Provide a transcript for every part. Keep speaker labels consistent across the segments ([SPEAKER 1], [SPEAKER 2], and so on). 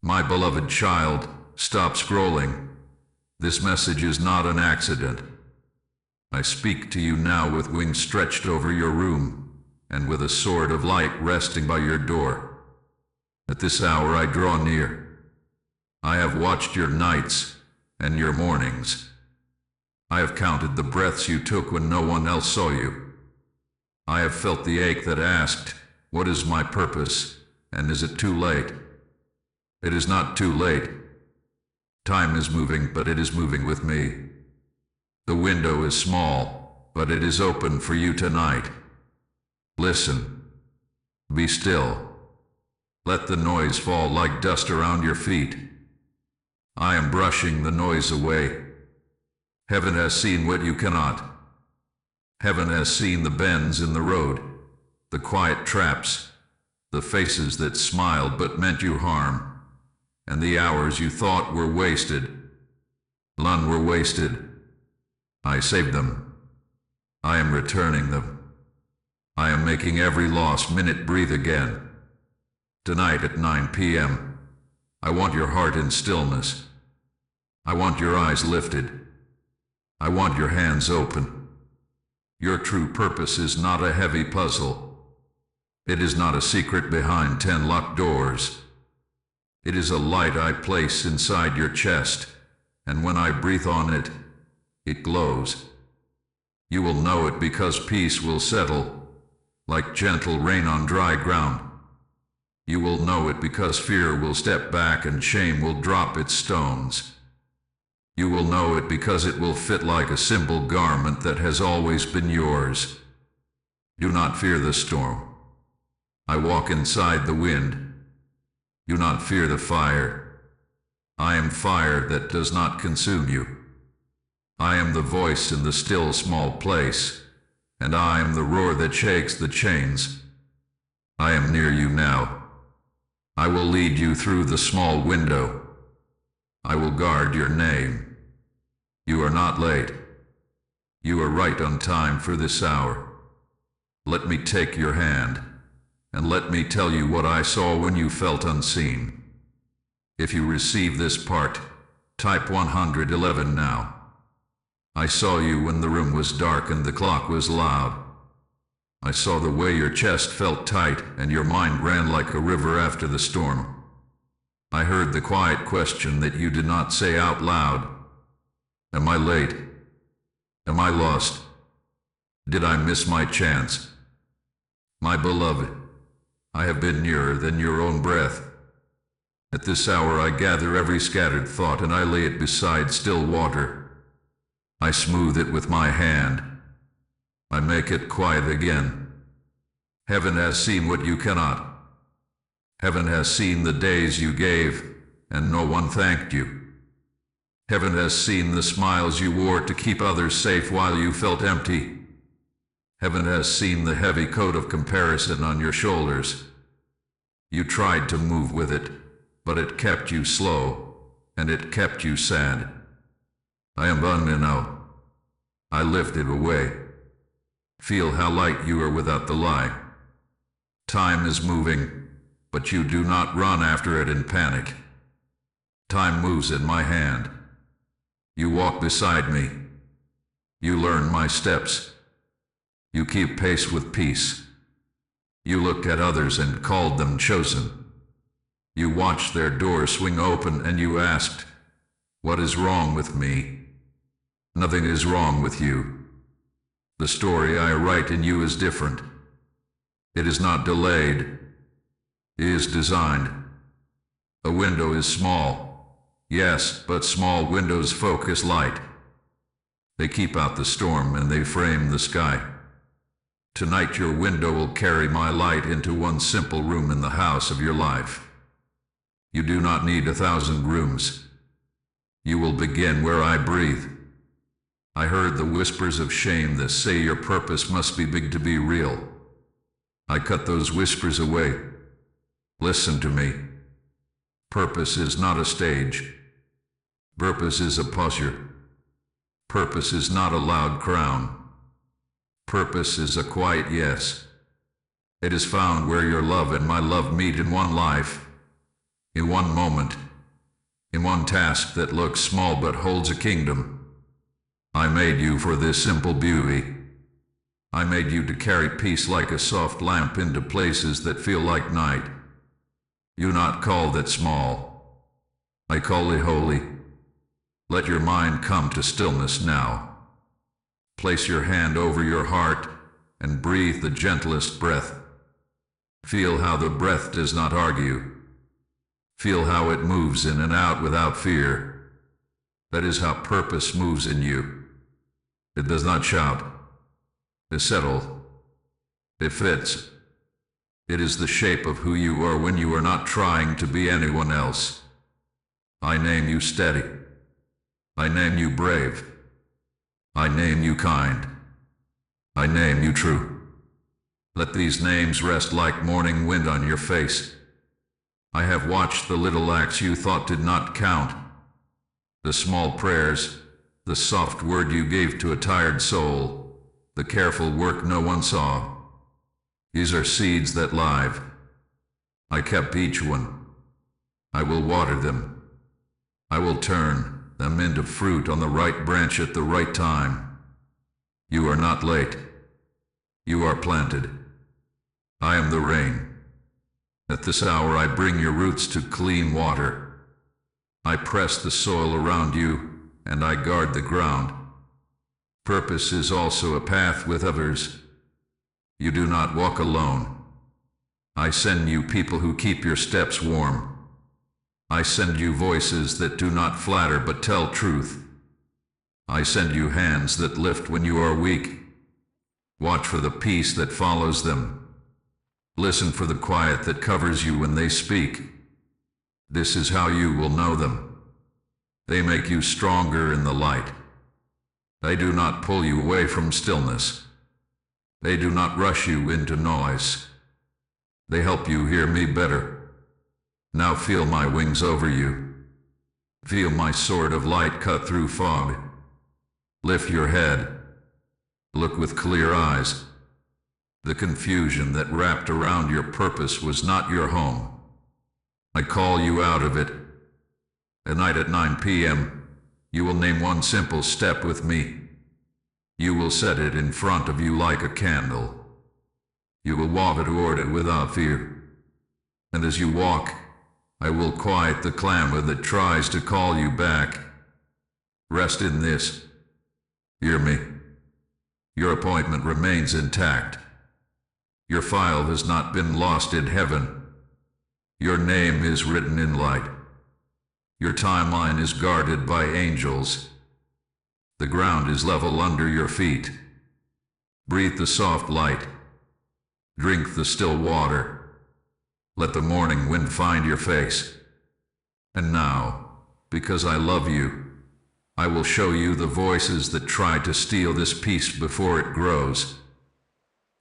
[SPEAKER 1] My beloved child, stop scrolling. This message is not an accident. I speak to you now with wings stretched over your room, and with a sword of light resting by your door. At this hour I draw near. I have watched your nights and your mornings. I have counted the breaths you took when no one else saw you. I have felt the ache that asked, "What is my purpose, and is it too late?" It is not too late. Time is moving, but it is moving with me. The window is small, but it is open for you tonight. Listen. Be still. Let the noise fall like dust around your feet. I am brushing the noise away. Heaven has seen what you cannot. Heaven has seen the bends in the road, the quiet traps, the faces that smiled but meant you harm, and the hours you thought were wasted. None were wasted. I saved them. I am returning them. I am making every lost minute breathe again. Tonight at 9 p.m., I want your heart in stillness. I want your eyes lifted. I want your hands open. Your true purpose is not a heavy puzzle. It is not a secret behind 10 locked doors. It is a light I place inside your chest, and when I breathe on it, it glows. You will know it because peace will settle, like gentle rain on dry ground. You will know it because fear will step back and shame will drop its stones. You will know it because it will fit like a simple garment that has always been yours. Do not fear the storm. I walk inside the wind. Do not fear the fire. I am fire that does not consume you. I am the voice in the still small place, and I am the roar that shakes the chains. I am near you now. I will lead you through the small window. I will guard your name. You are not late. You are right on time for this hour. Let me take your hand, and let me tell you what I saw when you felt unseen. If you receive this part, type 111 now. I saw you when the room was dark and the clock was loud. I saw the way your chest felt tight and your mind ran like a river after the storm. I heard the quiet question that you did not say out loud. Am I late? Am I lost? Did I miss my chance? My beloved, I have been nearer than your own breath. At this hour I gather every scattered thought and I lay it beside still water. I smooth it with my hand. I make it quiet again. Heaven has seen what you cannot. Heaven has seen the days you gave, and no one thanked you. Heaven has seen the smiles you wore to keep others safe while you felt empty. Heaven has seen the heavy coat of comparison on your shoulders. You tried to move with it, but it kept you slow, and it kept you sad. I am done now. I lift it away. Feel how light you are without the lie. Time is moving, but you do not run after it in panic. Time moves in my hand. You walk beside me. You learn my steps. You keep pace with peace. You looked at others and called them chosen. You watched their doors swing open and you asked, "What is wrong with me?" Nothing is wrong with you. The story I write in you is different. It is not delayed. It is designed. A window is small. Yes, but small windows focus light. They keep out the storm and they frame the sky. Tonight your window will carry my light into one simple room in the house of your life. You do not need 1,000 rooms. You will begin where I breathe. I heard the whispers of shame that say your purpose must be big to be real. I cut those whispers away. Listen to me. Purpose is not a stage. Purpose is a posture. Purpose is not a loud crown. Purpose is a quiet yes. It is found where your love and my love meet in one life. In one moment, in one task that looks small but holds a kingdom. I made you for this simple beauty. I made you to carry peace like a soft lamp into places that feel like night. You not call that small. I call it holy. Let your mind come to stillness now. Place your hand over your heart and breathe the gentlest breath. Feel how the breath does not argue. Feel how it moves in and out without fear. That is how purpose moves in you. It does not shout. It settles. It fits. It is the shape of who you are when you are not trying to be anyone else. I name you steady. I name you brave. I name you kind. I name you true. Let these names rest like morning wind on your face. I have watched the little acts you thought did not count. The small prayers, the soft word you gave to a tired soul, the careful work no one saw. These are seeds that live. I kept each one. I will water them. I will turn them into fruit on the right branch at the right time. You are not late. You are planted. I am the rain. At this hour I bring your roots to clean water. I press the soil around you, and I guard the ground. Purpose is also a path with others. You do not walk alone. I send you people who keep your steps warm. I send you voices that do not flatter but tell truth. I send you hands that lift when you are weak. Watch for the peace that follows them. Listen for the quiet that covers you when they speak. This is how you will know them. They make you stronger in the light. They do not pull you away from stillness. They do not rush you into noise. They help you hear me better. Now feel my wings over you. Feel my sword of light cut through fog. Lift your head. Look with clear eyes. The confusion that wrapped around your purpose was not your home. I call you out of it. At night at 9 p.m., you will name one simple step with me. You will set it in front of you like a candle. You will walk toward it without fear. And as you walk, I will quiet the clamor that tries to call you back. Rest in this. Hear me. Your appointment remains intact. Your file has not been lost in heaven. Your name is written in light. Your timeline is guarded by angels. The ground is level under your feet. Breathe the soft light. Drink the still water. Let the morning wind find your face. And now, because I love you, I will show you the voices that try to steal this peace before it grows.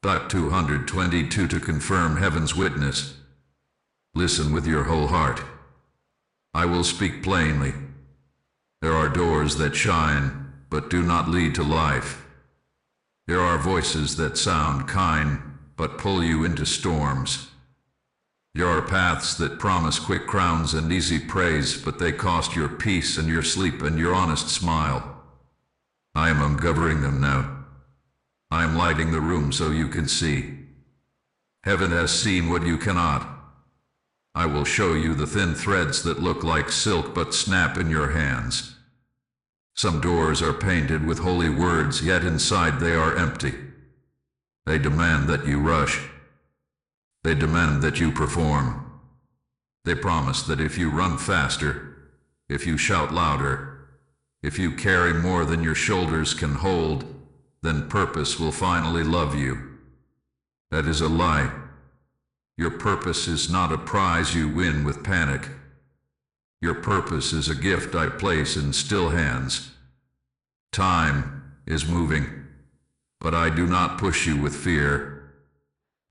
[SPEAKER 1] Dot 222 to confirm heaven's witness. Listen with your whole heart. I will speak plainly. There are doors that shine, but do not lead to life. There are voices that sound kind, but pull you into storms. There are paths that promise quick crowns and easy praise, but they cost your peace and your sleep and your honest smile. I am uncovering them now. I am lighting the room so you can see. Heaven has seen what you cannot. I will show you the thin threads that look like silk but snap in your hands. Some doors are painted with holy words, yet inside they are empty. They demand that you rush. They demand that you perform. They promise that if you run faster, if you shout louder, if you carry more than your shoulders can hold, then purpose will finally love you. That is a lie. Your purpose is not a prize you win with panic. Your purpose is a gift I place in still hands. Time is moving, but I do not push you with fear.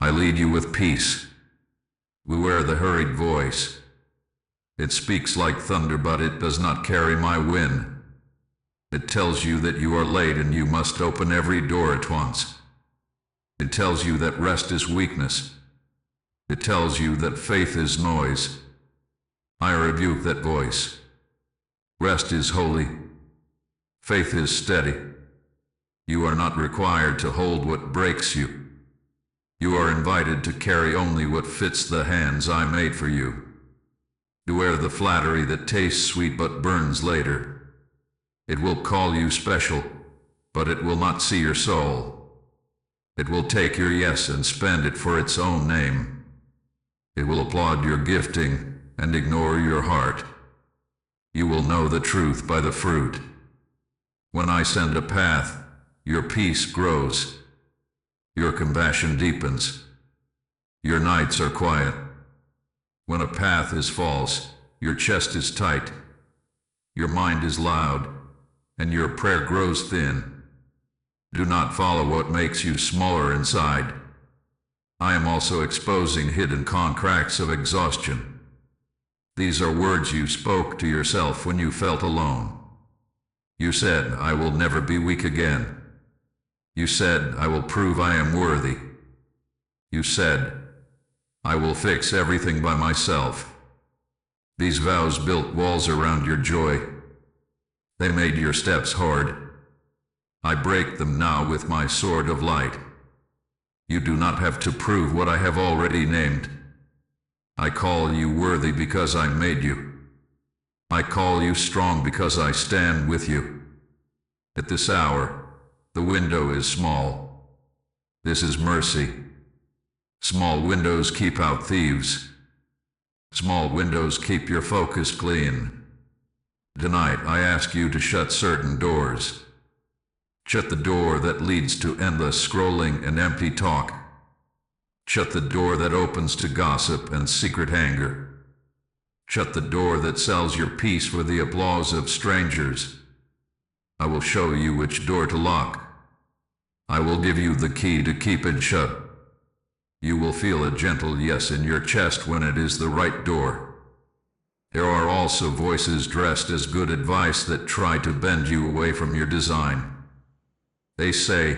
[SPEAKER 1] I lead you with peace. Beware the hurried voice. It speaks like thunder, but it does not carry my wind. It tells you that you are late and you must open every door at once. It tells you that rest is weakness. It tells you that faith is noise. I rebuke that voice. Rest is holy. Faith is steady. You are not required to hold what breaks you. You are invited to carry only what fits the hands I made for you. Beware the flattery that tastes sweet but burns later. It will call you special, but it will not see your soul. It will take your yes and spend it for its own name. It will applaud your gifting and ignore your heart. You will know the truth by the fruit. When I send a path, your peace grows. Your compassion deepens. Your nights are quiet. When a path is false, your chest is tight. Your mind is loud, and your prayer grows thin. Do not follow what makes you smaller inside. I am also exposing hidden contracts of exhaustion. These are words you spoke to yourself when you felt alone. You said, I will never be weak again. You said, I will prove I am worthy. You said, I will fix everything by myself. These vows built walls around your joy. They made your steps hard. I break them now with my sword of light. You do not have to prove what I have already named. I call you worthy because I made you. I call you strong because I stand with you. At this hour, the window is small. This is mercy. Small windows keep out thieves. Small windows keep your focus clean. Tonight I ask you to shut certain doors. Shut the door that leads to endless scrolling and empty talk. Shut the door that opens to gossip and secret anger. Shut the door that sells your peace for the applause of strangers. I will show you which door to lock. I will give you the key to keep it shut. You will feel a gentle yes in your chest when it is the right door. There are also voices dressed as good advice that try to bend you away from your design. They say,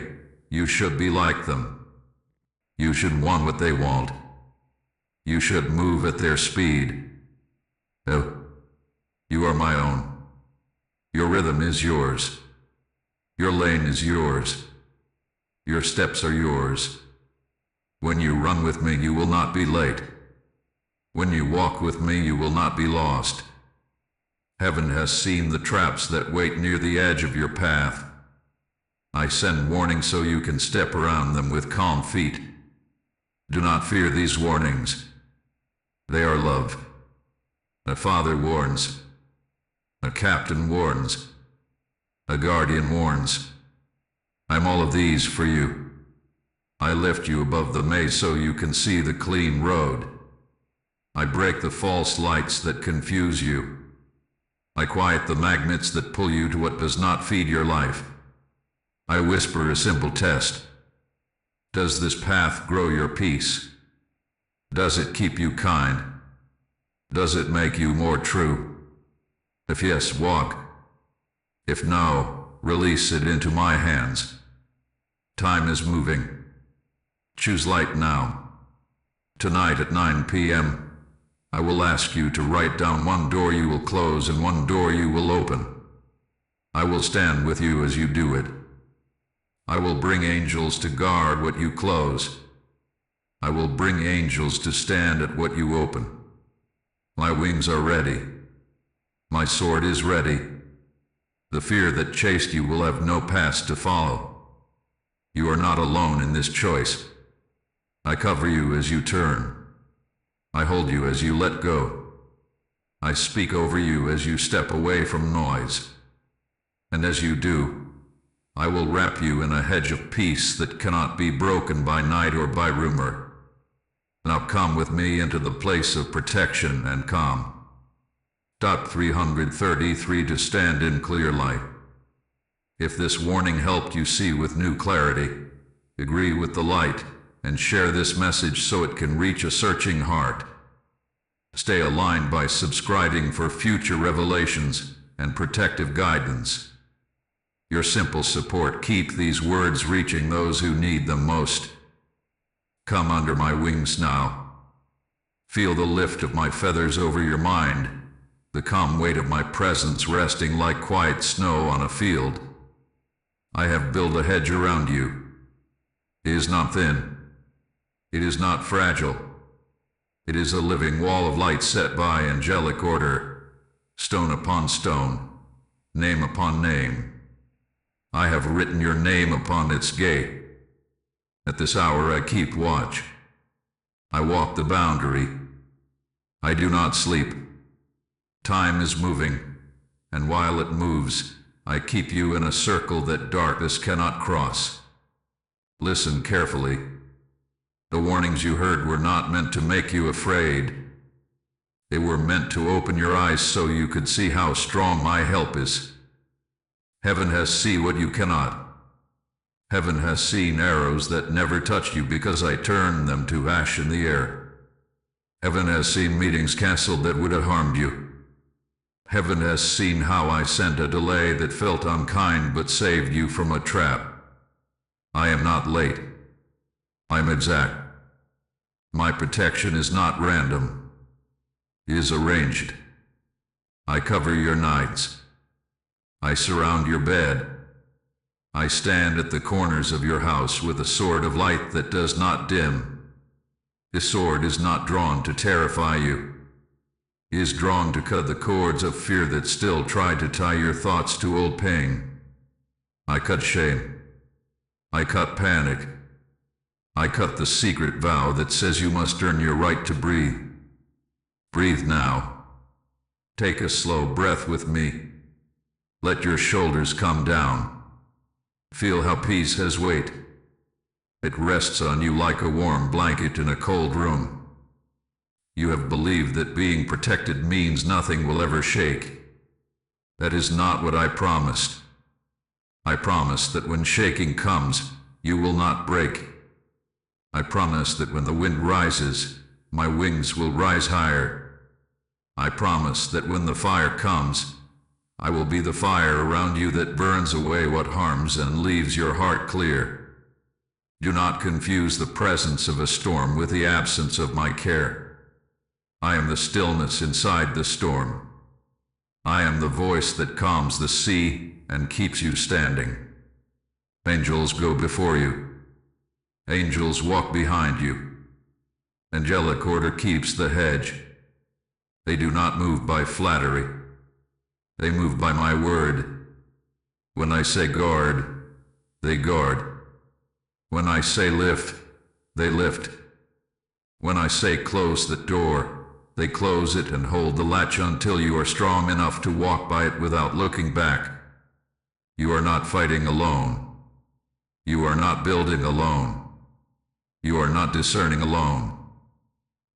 [SPEAKER 1] you should be like them. You should want what they want. You should move at their speed. Oh, you are my own. Your rhythm is yours. Your lane is yours. Your steps are yours. When you run with me, you will not be late. When you walk with me, you will not be lost. Heaven has seen the traps that wait near the edge of your path. I send warnings so you can step around them with calm feet. Do not fear these warnings. They are love. A father warns. A captain warns. A guardian warns. I'm all of these for you. I lift you above the maze so you can see the clean road. I break the false lights that confuse you. I quiet the magnets that pull you to what does not feed your life. I whisper a simple test. Does this path grow your peace? Does it keep you kind? Does it make you more true? If yes, walk. If no, release it into my hands. Time is moving. Choose light now. Tonight at 9 p.m., I will ask you to write down one door you will close and one door you will open. I will stand with you as you do it. I will bring angels to guard what you close. I will bring angels to stand at what you open. My wings are ready. My sword is ready. The fear that chased you will have no path to follow. You are not alone in this choice. I cover you as you turn. I hold you as you let go. I speak over you as you step away from noise. And as you do, I will wrap you in a hedge of peace that cannot be broken by night or by rumor. Now come with me into the place of protection and calm. 333 to stand in clear light. If this warning helped you see with new clarity, agree with the light and share this message so it can reach a searching heart. Stay aligned by subscribing for future revelations and protective guidance. Your simple support keeps these words reaching those who need them most. Come under my wings now. Feel the lift of my feathers over your mind, the calm weight of my presence resting like quiet snow on a field. I have built a hedge around you. It is not thin. It is not fragile. It is a living wall of light set by angelic order, stone upon stone, name upon name. I have written your name upon its gate. At this hour I keep watch. I walk the boundary. I do not sleep. Time is moving, and while it moves, I keep you in a circle that darkness cannot cross. Listen carefully. The warnings you heard were not meant to make you afraid. They were meant to open your eyes so you could see how strong my help is. Heaven has seen what you cannot. Heaven has seen arrows that never touched you because I turned them to ash in the air. Heaven has seen meetings canceled that would have harmed you. Heaven has seen how I sent a delay that felt unkind but saved you from a trap. I am not late. I am exact. My protection is not random. It is arranged. I cover your nights. I surround your bed. I stand at the corners of your house with a sword of light that does not dim. This sword is not drawn to terrify you. It is drawn to cut the cords of fear that still try to tie your thoughts to old pain. I cut shame. I cut panic. I cut the secret vow that says you must earn your right to breathe. Breathe now. Take a slow breath with me. Let your shoulders come down. Feel how peace has weight. It rests on you like a warm blanket in a cold room. You have believed that being protected means nothing will ever shake. That is not what I promised. I promise that when shaking comes, you will not break. I promise that when the wind rises, my wings will rise higher. I promise that when the fire comes, I will be the fire around you that burns away what harms and leaves your heart clear. Do not confuse the presence of a storm with the absence of my care. I am the stillness inside the storm. I am the voice that calms the sea and keeps you standing. Angels go before you. Angels walk behind you. Angelic order keeps the hedge. They do not move by flattery. They move by my word. When I say guard, they guard. When I say lift, they lift. When I say close the door, they close it and hold the latch until you are strong enough to walk by it without looking back. You are not fighting alone. You are not building alone. You are not discerning alone.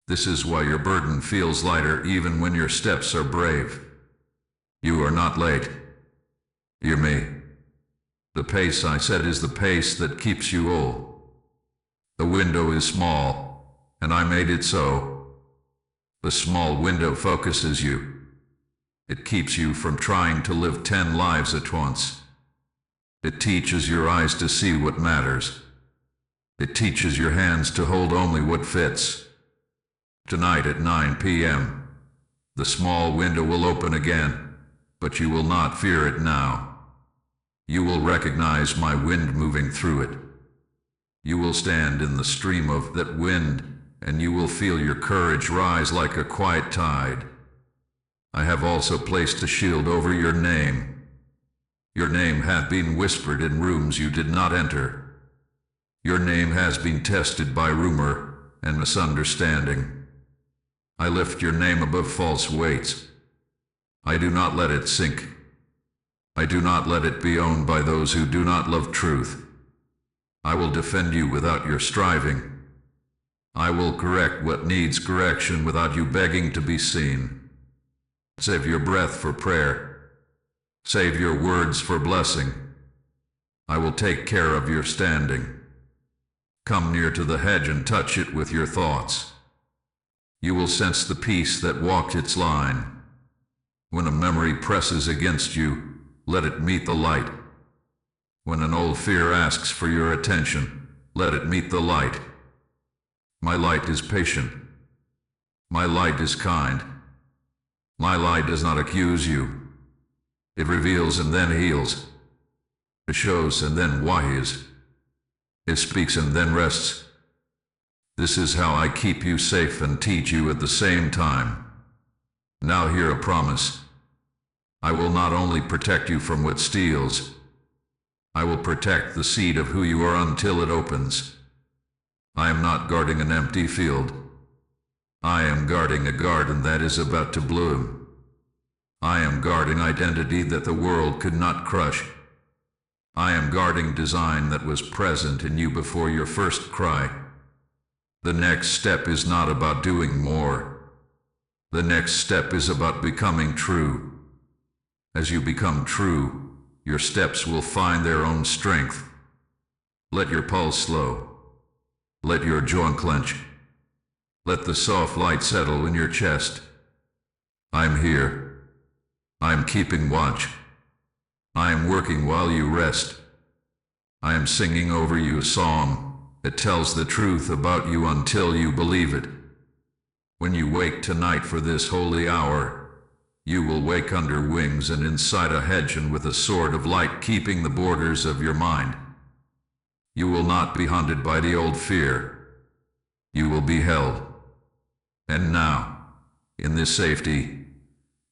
[SPEAKER 1] This is why your burden feels lighter even when your steps are brave. You are not late. Hear me. The pace I set is the pace that keeps you whole. The window is small, and I made it so. The small window focuses you. It keeps you from trying to live 10 lives at once. It teaches your eyes to see what matters. It teaches your hands to hold only what fits. Tonight at 9 p.m., the small window will open again, but you will not fear it now. You will recognize my wind moving through it. You will stand in the stream of that wind, and you will feel your courage rise like a quiet tide. I have also placed a shield over your name. Your name hath been whispered in rooms you did not enter. Your name has been tested by rumor and misunderstanding. I lift your name above false weights. I do not let it sink. I do not let it be owned by those who do not love truth. I will defend you without your striving. I will correct what needs correction without you begging to be seen. Save your breath for prayer. Save your words for blessing. I will take care of your standing. Come near to the hedge and touch it with your thoughts. You will sense the peace that walked its line. When a memory presses against you, let it meet the light. When an old fear asks for your attention, let it meet the light. My light is patient. My light is kind. My light does not accuse you. It reveals and then heals. It shows and then wise. It speaks and then rests. This is how I keep you safe and teach you at the same time. Now hear a promise. I will not only protect you from what steals, I will protect the seed of who you are until it opens. I am not guarding an empty field. I am guarding a garden that is about to bloom. I am guarding identity that the world could not crush. I am guarding design that was present in you before your first cry. The next step is not about doing more. The next step is about becoming true. As you become true, your steps will find their own strength. Let your pulse slow. Let your jaw clench. Let the soft light settle in your chest. I'm here. I'm keeping watch. I am working while you rest. I am singing over you a song that tells the truth about you until you believe it. When you wake tonight for this holy hour, you will wake under wings and inside a hedge and with a sword of light keeping the borders of your mind. You will not be haunted by the old fear. You will be held. And now, in this safety,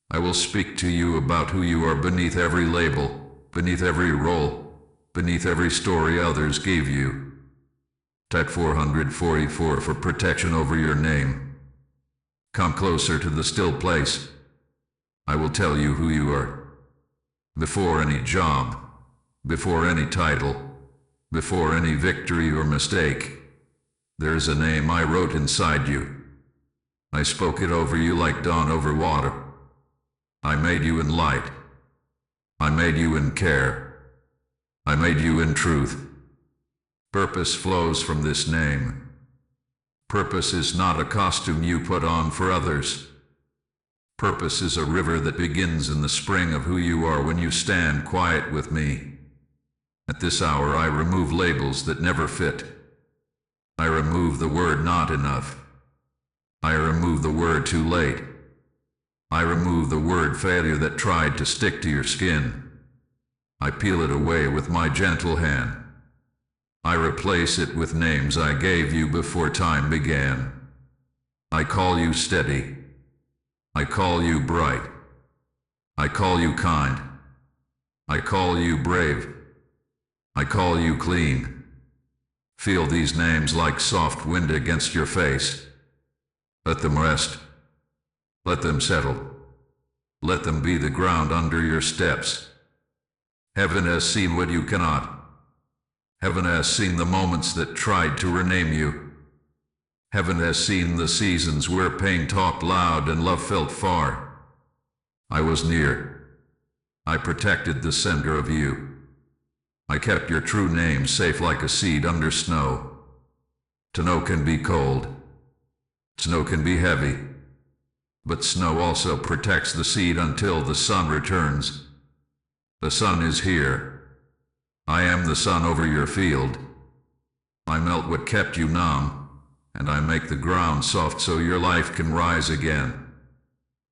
[SPEAKER 1] I will speak to you about who you are beneath every label, beneath every role, beneath every story others gave you. Type 444 for protection over your name. Come closer to the still place. I will tell you who you are. Before any job, before any title, before any victory or mistake, there is a name I wrote inside you. I spoke it over you like dawn over water. I made you in light. I made you in care. I made you in truth. Purpose flows from this name. Purpose is not a costume you put on for others. Purpose is a river that begins in the spring of who you are when you stand quiet with me. At this hour I remove labels that never fit. I remove the word not enough. I remove the word too late. I remove the word failure that tried to stick to your skin. I peel it away with my gentle hand. I replace it with names I gave you before time began. I call you steady. I call you bright. I call you kind. I call you brave. I call you clean. Feel these names like soft wind against your face. Let them rest. Let them settle. Let them be the ground under your steps. Heaven has seen what you cannot. Heaven has seen the moments that tried to rename you. Heaven has seen the seasons where pain talked loud and love felt far. I was near. I protected the center of you. I kept your true name safe like a seed under snow. To know can be cold. Snow can be heavy. But snow also protects the seed until the sun returns. The sun is here. I am the sun over your field. I melt what kept you numb, and I make the ground soft so your life can rise again.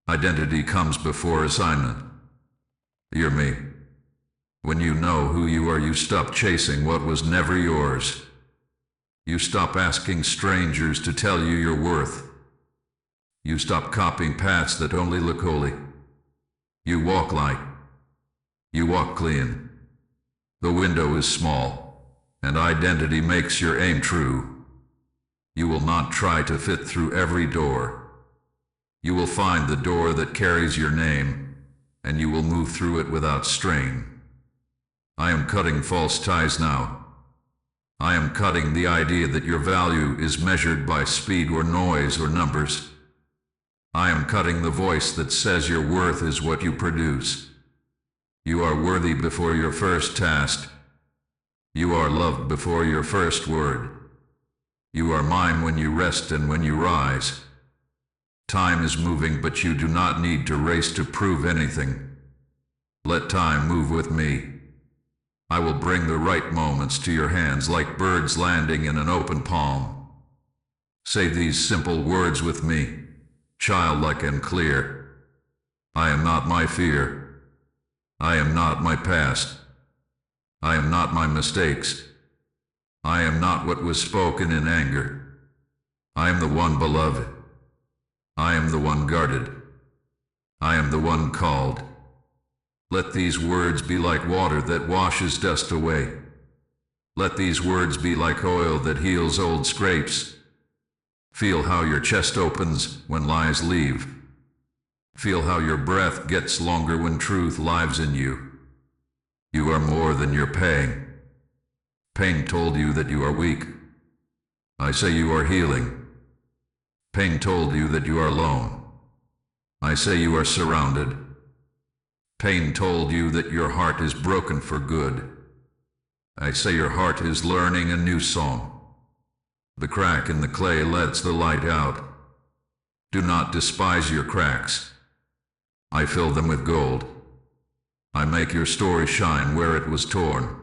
[SPEAKER 1] Identity comes before assignment. Hear me. When you know who you are, you stop chasing what was never yours. You stop asking strangers to tell you your worth. You stop copying paths that only look holy. You walk light. You walk clean. The window is small, and identity makes your aim true. You will not try to fit through every door. You will find the door that carries your name, and you will move through it without strain. I am cutting false ties now. I am cutting the idea that your value is measured by speed or noise or numbers. I am cutting the voice that says your worth is what you produce. You are worthy before your first task. You are loved before your first word. You are mine when you rest and when you rise. Time is moving, but you do not need to race to prove anything. Let time move with me. I will bring the right moments to your hands like birds landing in an open palm. Say these simple words with me. childlike and clear. I am not my fear. I am not my past. I am not my mistakes. I am not what was spoken in anger. I am the one beloved. I am the one guarded. I am the one called. Let these words be like water that washes dust away. Let these words be like oil that heals old scrapes. Feel how your chest opens when lies leave. Feel how your breath gets longer when truth lives in you. You are more than your pain. Pain told you that you are weak. I say you are healing. Pain told you that you are alone. I say you are surrounded. Pain told you that your heart is broken for good. I say your heart is learning a new song. The crack in the clay lets the light out. Do not despise your cracks. I fill them with gold. I make your story shine where it was torn.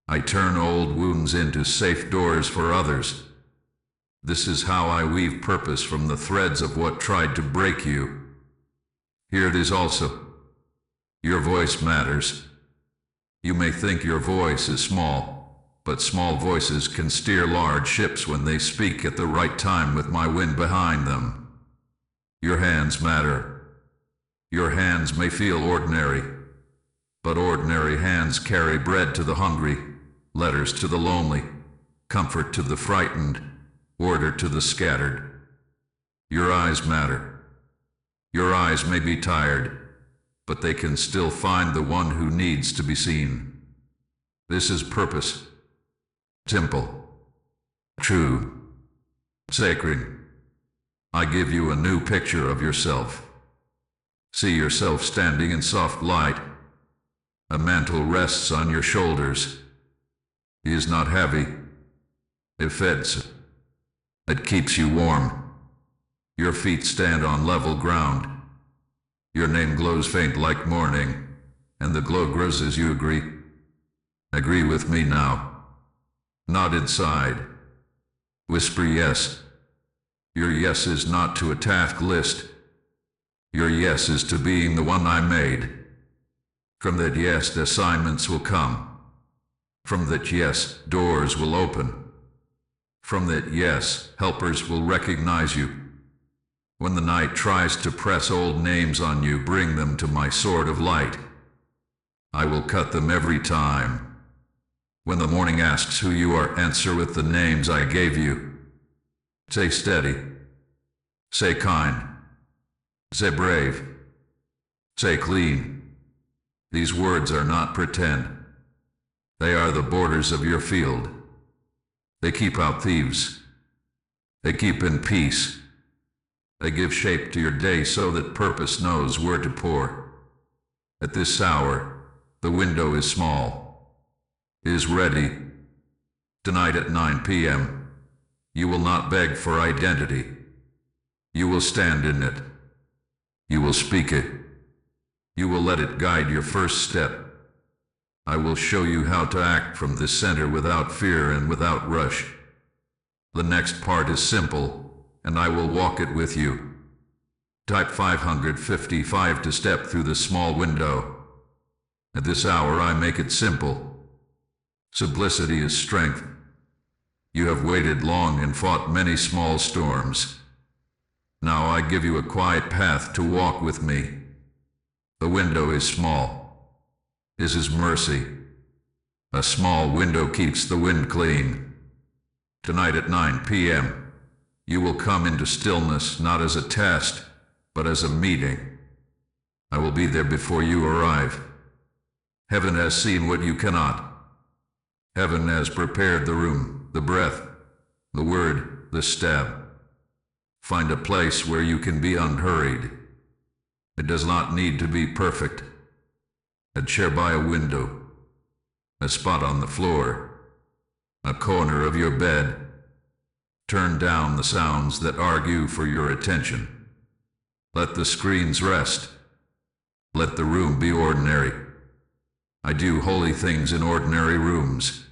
[SPEAKER 1] I turn old wounds into safe doors for others. This is how I weave purpose from the threads of what tried to break you. Here it is also. Your voice matters. You may think your voice is small, but small voices can steer large ships when they speak at the right time with my wind behind them. Your hands matter. Your hands may feel ordinary, but ordinary hands carry bread to the hungry, letters to the lonely, comfort to the frightened, order to the scattered. Your eyes matter. Your eyes may be tired, but they can still find the one who needs to be seen. This is purpose. Simple. True. Sacred. I give you a new picture of yourself. See yourself standing in soft light. A mantle rests on your shoulders. He is not heavy. It fits. It keeps you warm. Your feet stand on level ground. Your name glows faint like morning, and the glow grows as you agree. Agree with me now. Nod inside. Whisper yes. Your yes is not to a task list. Your yes is to being the one I made. From that yes, assignments will come. From that yes, doors will open. From that yes, helpers will recognize you. When the night tries to press old names on you, bring them to my sword of light. I will cut them every time. When the morning asks who you are, answer with the names I gave you. Say steady. Say kind. Say brave. Say clean. These words are not pretend. They are the borders of your field. They keep out thieves. They keep in peace. They give shape to your day so that purpose knows where to pour. At this hour, the window is small. It is ready. Tonight at 9 p.m., you will not beg for identity. You will stand in it. You will speak it. You will let it guide your first step. I will show you how to act from this center without fear and without rush. The next part is simple, and I will walk it with you. Type 555 to step through the small window. At this hour I make it simple. Simplicity is strength. You have waited long and fought many small storms. Now I give you a quiet path to walk with me. The window is small. This is mercy. A small window keeps the wind clean. Tonight at 9 p.m., you will come into stillness not as a test, but as a meeting. I will be there before you arrive. Heaven has seen what you cannot. Heaven has prepared the room, the breath, the word, the step. Find a place where you can be unhurried. It does not need to be perfect. A chair by a window, a spot on the floor, a corner of your bed. Turn down the sounds that argue for your attention. Let the screens rest. Let the room be ordinary. I do holy things in ordinary rooms.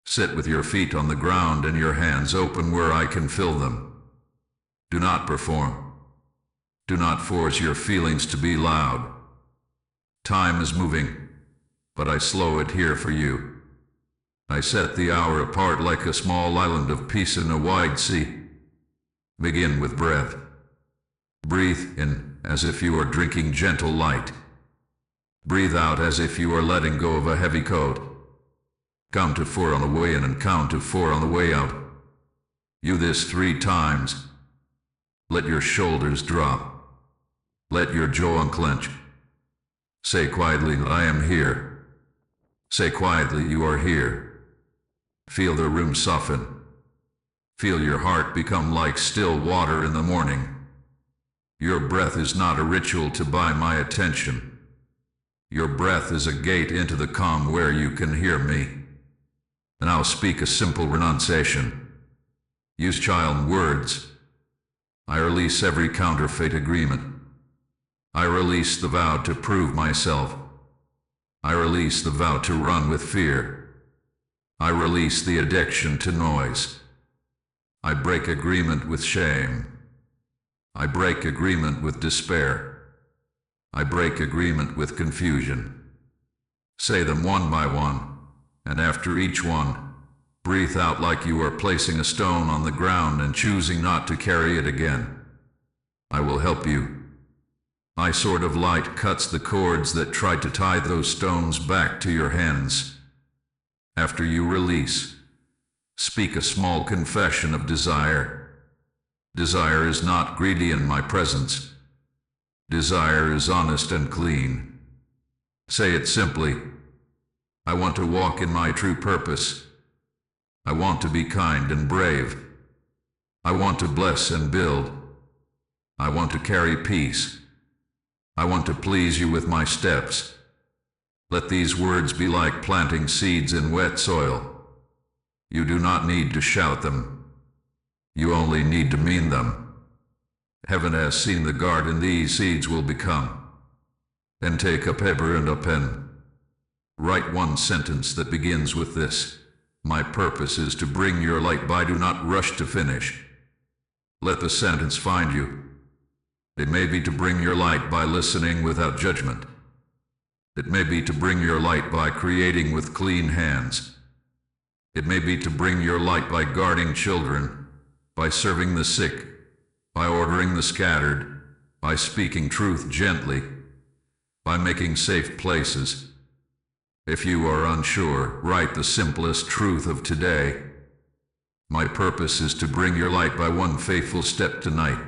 [SPEAKER 1] Sit with your feet on the ground and your hands open where I can fill them. Do not perform. Do not force your feelings to be loud. Time is moving, but I slow it here for you. I set the hour apart like a small island of peace in a wide sea. Begin with breath. Breathe in as if you are drinking gentle light. Breathe out as if you are letting go of a heavy coat. Count to 4 on the way in and count to 4 on the way out. You this 3 times. Let your shoulders drop. Let your jaw unclench. Say quietly, I am here. Say quietly, you are here. Feel the room soften. Feel your heart become like still water in the morning. Your breath is not a ritual to buy my attention. Your breath is a gate into the calm where you can hear me. And I'll speak a simple renunciation. Use child words. I release every counterfeit agreement. I release the vow to prove myself. I release the vow to run with fear. I release the addiction to noise. I break agreement with shame. I break agreement with despair. I break agreement with confusion. Say them one by one, and after each one, breathe out like you are placing a stone on the ground and choosing not to carry it again. I will help you. My sword of light cuts the cords that tried to tie those stones back to your hands. After you release, speak a small confession of desire. Desire is not greedy in my presence. Desire is honest and clean. Say it simply. I want to walk in my true purpose. I want to be kind and brave. I want to bless and build. I want to carry peace. I want to please you with my steps. Let these words be like planting seeds in wet soil. You do not need to shout them. You only need to mean them. Heaven has seen the garden these seeds will become. Then take a paper and a pen. Write one sentence that begins with this. My purpose is to bring your light by. Do not rush to finish. Let the sentence find you. It may be to bring your light by listening without judgment. It may be to bring your light by creating with clean hands. It may be to bring your light by guarding children, by serving the sick, by ordering the scattered, by speaking truth gently, by making safe places. If you are unsure, write the simplest truth of today. My purpose is to bring your light by one faithful step tonight.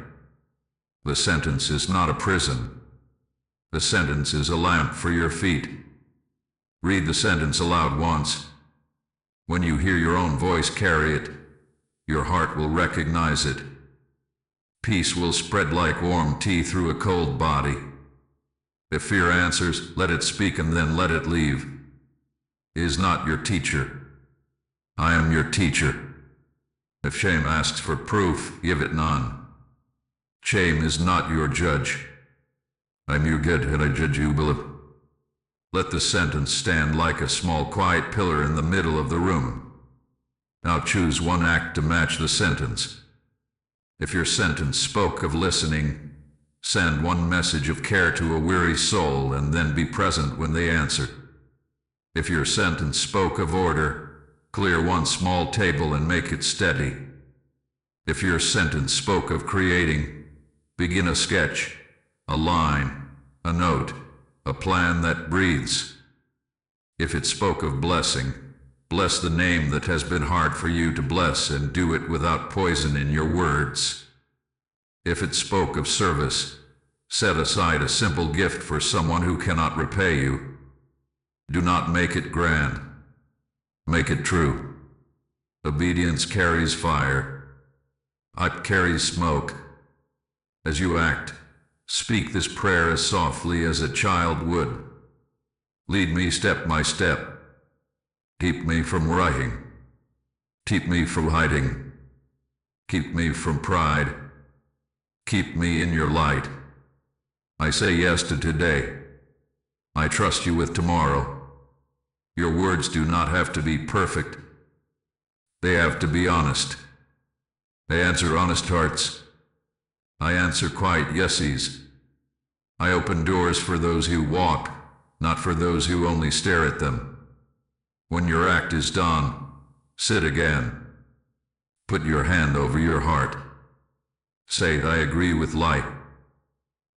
[SPEAKER 1] The sentence is not a prison. The sentence is a lamp for your feet. Read the sentence aloud once. When you hear your own voice carry it, your heart will recognize it. Peace will spread like warm tea through a cold body. If fear answers, let it speak and then let it leave. It is not your teacher. I am your teacher. If shame asks for proof, give it none. Shame is not your judge. I'm your good and I judge you, beloved. Let the sentence stand like a small quiet pillar in the middle of the room. Now choose one act to match the sentence. If your sentence spoke of listening, send one message of care to a weary soul and then be present when they answer. If your sentence spoke of order, clear one small table and make it steady. If your sentence spoke of creating, begin a sketch, a line, a note, a plan that breathes. If it spoke of blessing, bless the name that has been hard for you to bless and do it without poison in your words. If it spoke of service, set aside a simple gift for someone who cannot repay you. Do not make it grand. Make it true. Obedience carries fire. Hype carries smoke. As you act, speak this prayer as softly as a child would. Lead me step by step. Keep me from writing. Keep me from hiding. Keep me from pride. Keep me in your light. I say yes to today. I trust you with tomorrow. Your words do not have to be perfect. They have to be honest. They answer honest hearts. I answer quiet yeses. I open doors for those who walk, not for those who only stare at them. When your act is done, sit again. Put your hand over your heart. Say, I agree with light.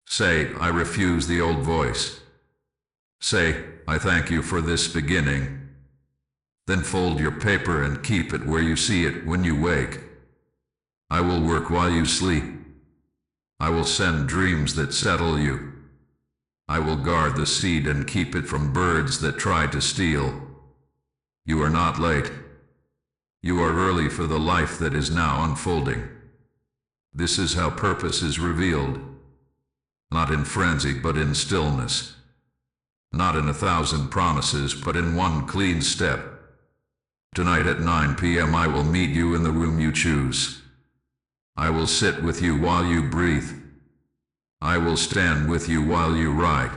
[SPEAKER 1] Say, I refuse the old voice. Say, I thank you for this beginning. Then fold your paper and keep it where you see it when you wake. I will work while you sleep. I will send dreams that settle you. I will guard the seed and keep it from birds that try to steal. You are not late. You are early for the life that is now unfolding. This is how purpose is revealed. Not in frenzy, but in stillness. Not in 1,000 promises, but in one clean step. Tonight at 9 p.m. I will meet you in the room you choose. I will sit with you while you breathe. I will stand with you while you write.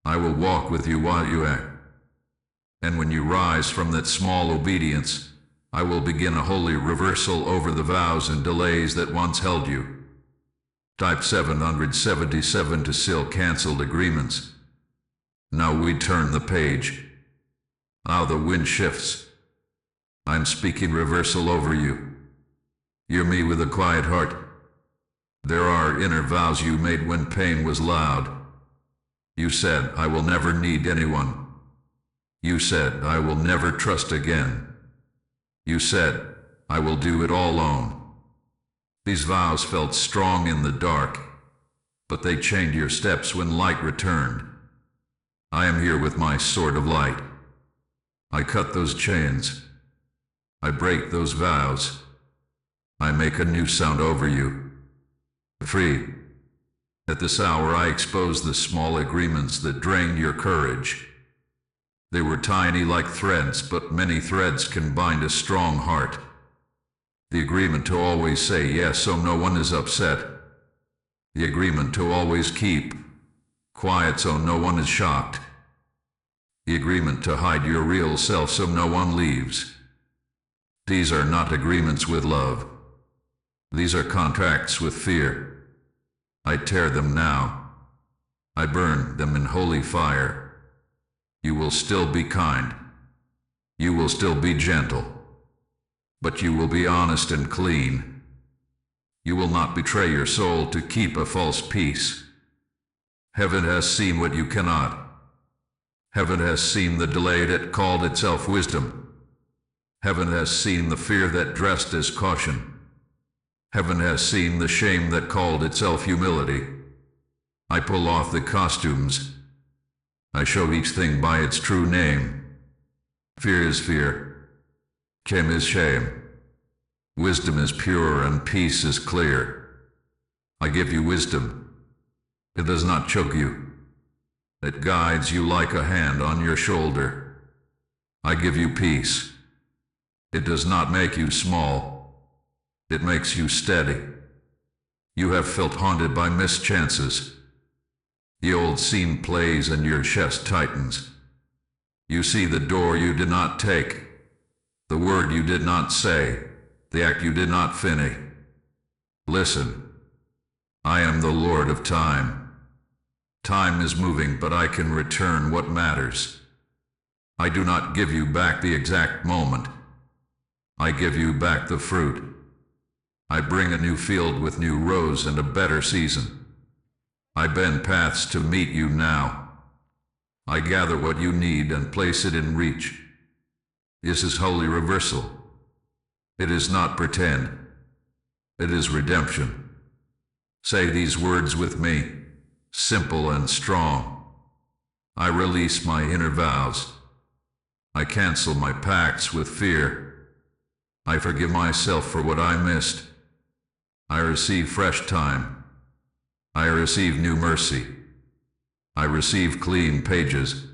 [SPEAKER 1] I will walk with you while you act. And when you rise from that small obedience, I will begin a holy reversal over the vows and delays that once held you. Type 777 to seal canceled agreements. Now we turn the page. Now the wind shifts. I'm speaking reversal over you. Hear me with a quiet heart. There are inner vows you made when pain was loud. You said, I will never need anyone. You said, I will never trust again. You said, I will do it all alone. These vows felt strong in the dark, but they chained your steps when light returned. I am here with my sword of light. I cut those chains. I break those vows. I make a new sound over you. Free. At this hour I expose the small agreements that drained your courage. They were tiny like threads, but many threads can bind a strong heart. The agreement to always say yes so no one is upset. The agreement to always keep quiet so no one is shocked. The agreement to hide your real self so no one leaves. These are not agreements with love. These are contracts with fear. I tear them now. I burn them in holy fire. You will still be kind. You will still be gentle. But you will be honest and clean. You will not betray your soul to keep a false peace. Heaven has seen what you cannot. Heaven has seen the delay that called itself wisdom. Heaven has seen the fear that dressed as caution. Heaven has seen the shame that called itself humility. I pull off the costumes. I show each thing by its true name. Fear is fear. Shame is shame. Wisdom is pure and peace is clear. I give you wisdom. It does not choke you. It guides you like a hand on your shoulder. I give you peace. It does not make you small. It makes you steady. You have felt haunted by mischances. The old scene plays and your chest tightens. You see the door you did not take, the word you did not say, the act you did not finish. Listen. I am the Lord of time. Time is moving, but I can return what matters. I do not give you back the exact moment. I give you back the fruit. I bring a new field with new rows and a better season. I bend paths to meet you now. I gather what you need and place it in reach. This is holy reversal. It is not pretend. It is redemption. Say these words with me, simple and strong. I release my inner vows. I cancel my pacts with fear. I forgive myself for what I missed. I receive fresh time. I receive new mercy. I receive clean pages.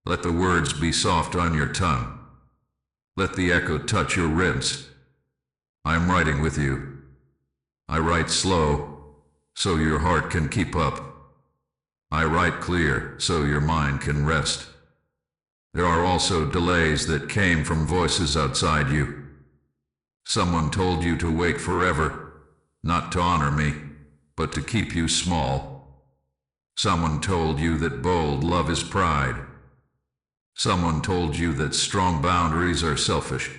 [SPEAKER 1] Let the words be soft on your tongue. Let the echo touch your ribs. I am writing with you. I write slow, so your heart can keep up. I write clear, so your mind can rest. There are also delays that came from voices outside you. Someone told you to wait forever. not to honor me, but to keep you small. Someone told you that bold love is pride. Someone told you that strong boundaries are selfish.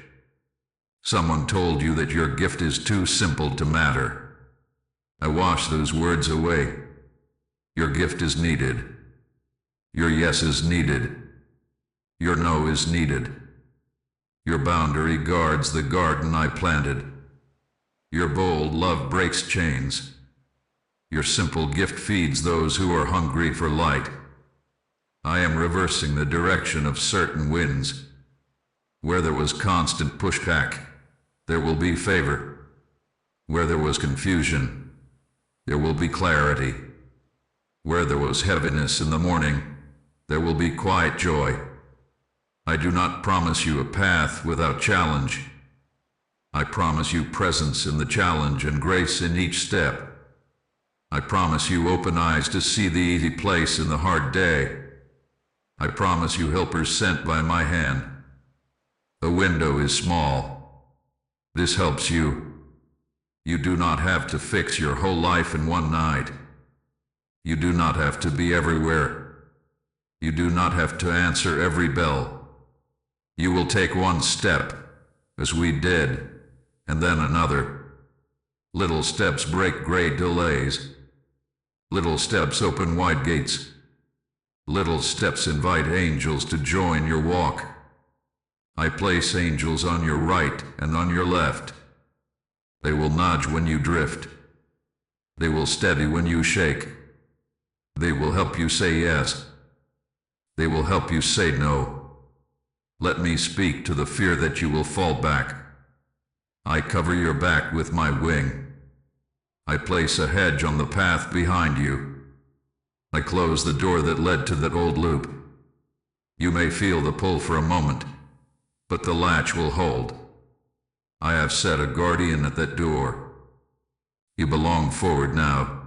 [SPEAKER 1] Someone told you that your gift is too simple to matter. I wash those words away. Your gift is needed. Your yes is needed. Your no is needed. Your boundary guards the garden I planted. Your bold love breaks chains. Your simple gift feeds those who are hungry for light. I am reversing the direction of certain winds. Where there was constant pushback, there will be favor. Where there was confusion, there will be clarity. Where there was heaviness in the morning, there will be quiet joy. I do not promise you a path without challenge. I promise you presence in the challenge and grace in each step. I promise you open eyes to see the easy place in the hard day. I promise you helpers sent by my hand. The window is small. This helps you. You do not have to fix your whole life in one night. You do not have to be everywhere. You do not have to answer every bell. You will take one step, as we did, and then another. Little steps break great delays. Little steps open wide gates. Little steps invite angels to join your walk. I place angels on your right and on your left. They will nudge when you drift. They will steady when you shake. They will help you say yes. They will help you say no. Let me speak to the fear that you will fall back. I cover your back with my wing. I place a hedge on the path behind you. I close the door that led to that old loop. You may feel the pull for a moment, but the latch will hold. I have set a guardian at that door. You belong forward now.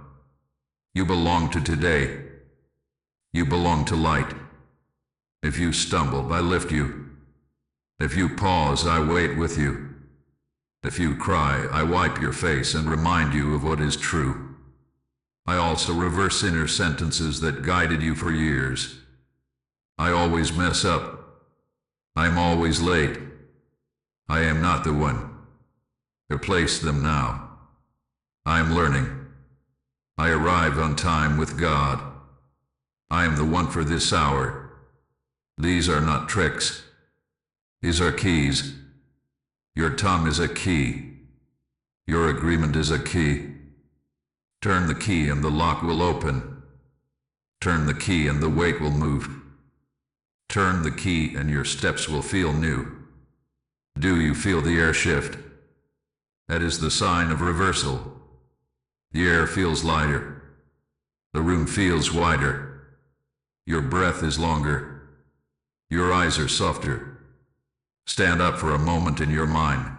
[SPEAKER 1] You belong to today. You belong to light. If you stumble, I lift you. If you pause, I wait with you. If you cry, I wipe your face and remind you of what is true. I also reverse inner sentences that guided you for years. I always mess up. I'm always late. I am not the one. Replace them now. I am learning. I arrive on time with God. I am the one for this hour. These are not tricks. These are keys. Your tongue is a key. Your agreement is a key. Turn the key and the lock will open. Turn the key and the weight will move. Turn the key and your steps will feel new. Do you feel the air shift? That is the sign of reversal. The air feels lighter. The room feels wider. Your breath is longer. Your eyes are softer. Stand up for a moment in your mind.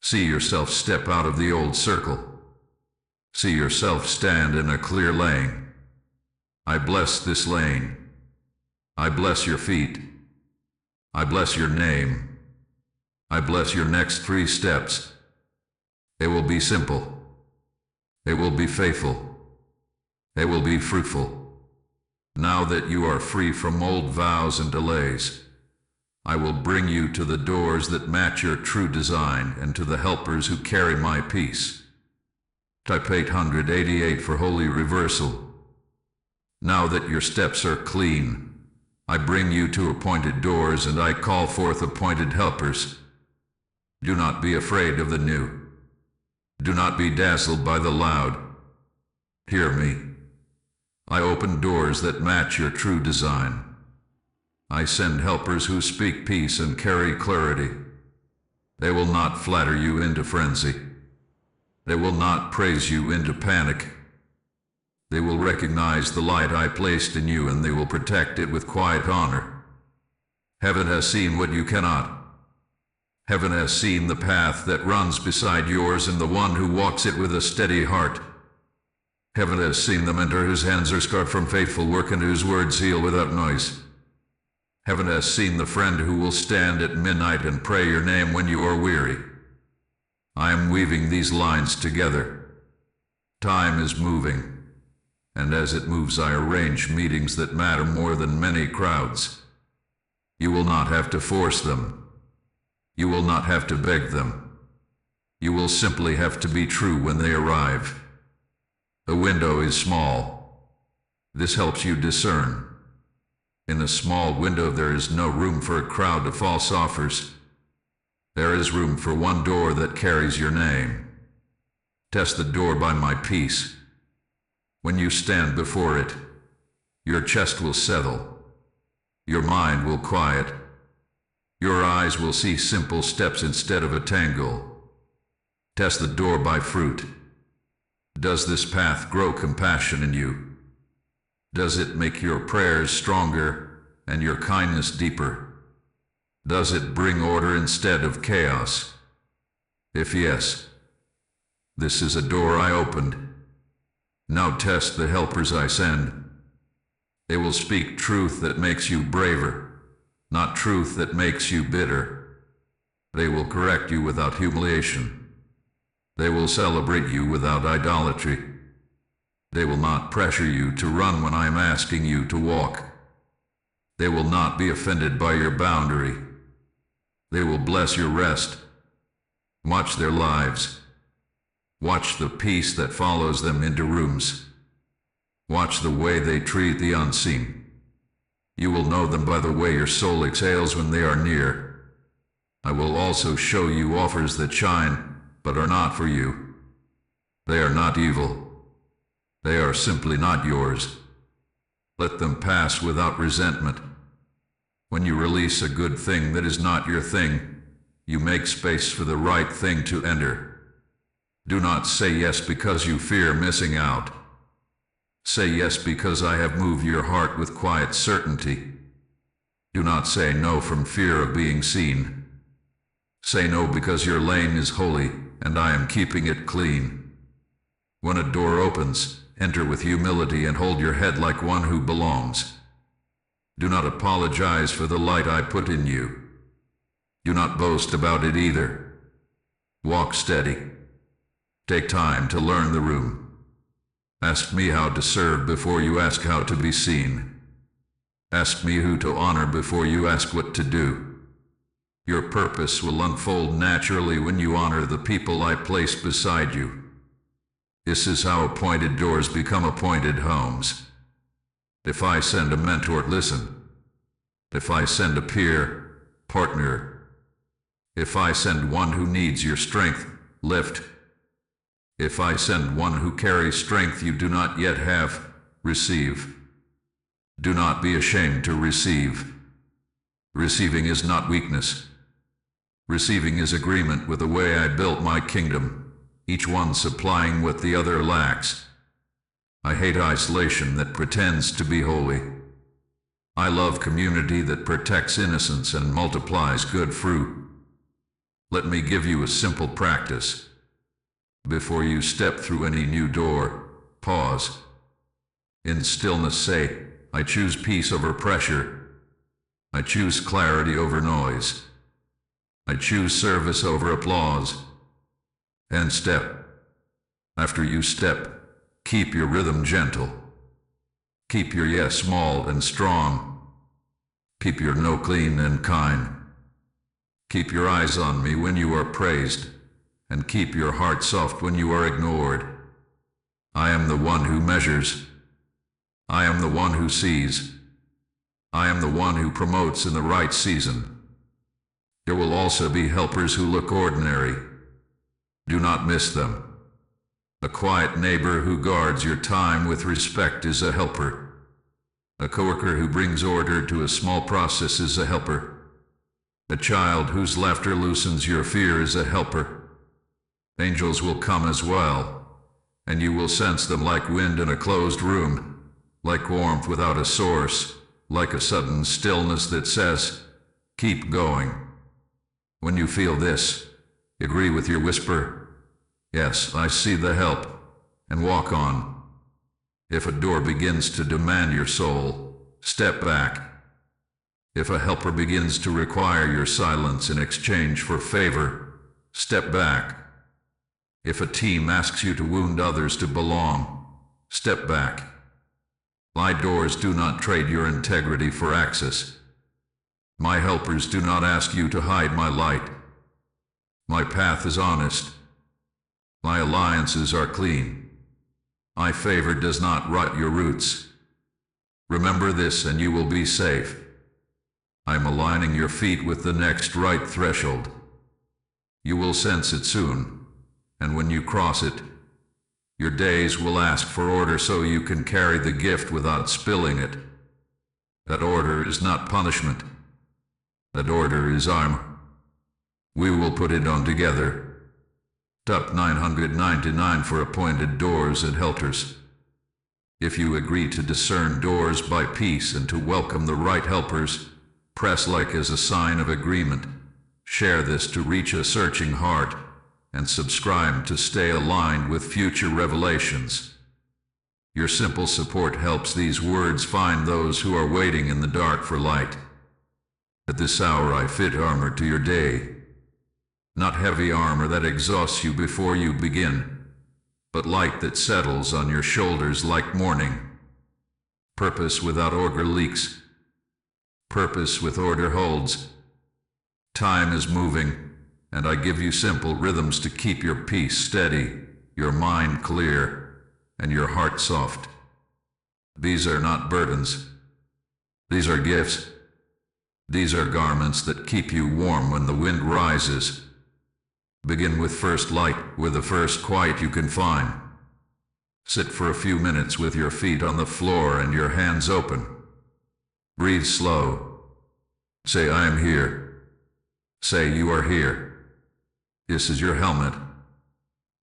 [SPEAKER 1] See yourself step out of the old circle. See yourself stand in a clear lane. I bless this lane. I bless your feet. I bless your name. I bless your next 3 steps. They will be simple. They will be faithful. They will be fruitful. Now that you are free from old vows and delays, I will bring you to the doors that match your true design and to the helpers who carry my peace. Type 888 for holy reversal. Now that your steps are clean, I bring you to appointed doors and I call forth appointed helpers. Do not be afraid of the new. Do not be dazzled by the loud. Hear me. I open doors that match your true design. I send helpers who speak peace and carry clarity. They will not flatter you into frenzy. They will not praise you into panic. They will recognize the light I placed in you and they will protect it with quiet honor. Heaven has seen what you cannot. Heaven has seen the path that runs beside yours and the one who walks it with a steady heart. Heaven has seen the mentor whose hands are scarred from faithful work and whose words heal without noise. Heaven has seen the friend who will stand at midnight and pray your name when you are weary. I am weaving these lines together. Time is moving, and as it moves I arrange meetings that matter more than many crowds. You will not have to force them. You will not have to beg them. You will simply have to be true when they arrive. The window is small. This helps you discern. In the small window there is no room for a crowd of false offers. There is room for one door that carries your name. Test the door by my peace. When you stand before it, your chest will settle. Your mind will quiet. Your eyes will see simple steps instead of a tangle. Test the door by fruit. Does this path grow compassion in you? Does it make your prayers stronger and your kindness deeper? Does it bring order instead of chaos? If yes, this is a door I opened. Now test the helpers I send. They will speak truth that makes you braver, not truth that makes you bitter. They will correct you without humiliation. They will celebrate you without idolatry. They will not pressure you to run when I am asking you to walk. They will not be offended by your boundary. They will bless your rest. Watch their lives. Watch the peace that follows them into rooms. Watch the way they treat the unseen. You will know them by the way your soul exhales when they are near. I will also show you offers that shine, but are not for you. They are not evil. They are simply not yours. Let them pass without resentment. When you release a good thing that is not your thing, you make space for the right thing to enter. Do not say yes because you fear missing out. Say yes because I have moved your heart with quiet certainty. Do not say no from fear of being seen. Say no because your lane is holy and I am keeping it clean. When a door opens, enter with humility and hold your head like one who belongs. Do not apologize for the light I put in you. Do not boast about it either. Walk steady. Take time to learn the room. Ask me how to serve before you ask how to be seen. Ask me who to honor before you ask what to do. Your purpose will unfold naturally when you honor the people I place beside you. This is how appointed doors become appointed homes. If I send a mentor, listen. If I send a peer, partner. If I send one who needs your strength, lift. If I send one who carries strength you do not yet have, receive. Do not be ashamed to receive. Receiving is not weakness. Receiving is agreement with the way I built my kingdom, each one supplying what the other lacks. I hate isolation that pretends to be holy. I love community that protects innocence and multiplies good fruit. Let me give you a simple practice. Before you step through any new door, pause. In stillness say, I choose peace over pressure. I choose clarity over noise. I choose service over applause. And step. After you step, keep your rhythm gentle. Keep your yes small and strong. Keep your no clean and kind. Keep your eyes on me when you are praised, and keep your heart soft when you are ignored. I am the one who measures. I am the one who sees. I am the one who promotes in the right season. There will also be helpers who look ordinary. Do not miss them. A quiet neighbor who guards your time with respect is a helper. A coworker who brings order to a small process is a helper. A child whose laughter loosens your fear is a helper. Angels will come as well, and you will sense them like wind in a closed room, like warmth without a source, like a sudden stillness that says, keep going. When you feel this, agree with your whisper, yes, I see the help, and walk on. If a door begins to demand your soul, step back. If a helper begins to require your silence in exchange for favor, step back. If a team asks you to wound others to belong, step back. My doors do not trade your integrity for access. My helpers do not ask you to hide my light. My path is honest. My alliances are clean. My favor does not rot your roots. Remember this and you will be safe. I am aligning your feet with the next right threshold. You will sense it soon, and when you cross it, your days will ask for order so you can carry the gift without spilling it. That order is not punishment. That order is armor. We will put it on together. Top 999 for appointed doors and helpers. If you agree to discern doors by peace and to welcome the right helpers, press like as a sign of agreement. Share this to reach a searching heart, and subscribe to stay aligned with future revelations. Your simple support helps these words find those who are waiting in the dark for light. At this hour I fit armor to your day. Not heavy armor that exhausts you before you begin, but light that settles on your shoulders like morning. Purpose without order leaks. Purpose with order holds. Time is moving, and I give you simple rhythms to keep your peace steady, your mind clear, and your heart soft. These are not burdens. These are gifts. These are garments that keep you warm when the wind rises. Begin with first light, with the first quiet you can find. Sit for a few minutes with your feet on the floor and your hands open. Breathe slow. Say, I am here. Say, you are here. This is your helmet.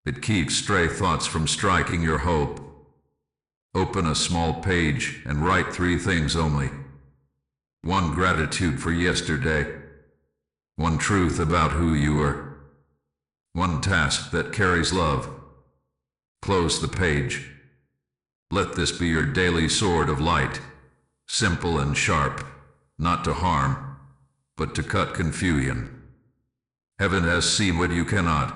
[SPEAKER 1] It keeps stray thoughts from striking your hope. Open a small page and write 3 things only. 1 gratitude for yesterday. 1 truth about who you are. 1 task that carries love. Close the page. Let this be your daily sword of light, simple and sharp, not to harm, but to cut confusion. Heaven has seen what you cannot.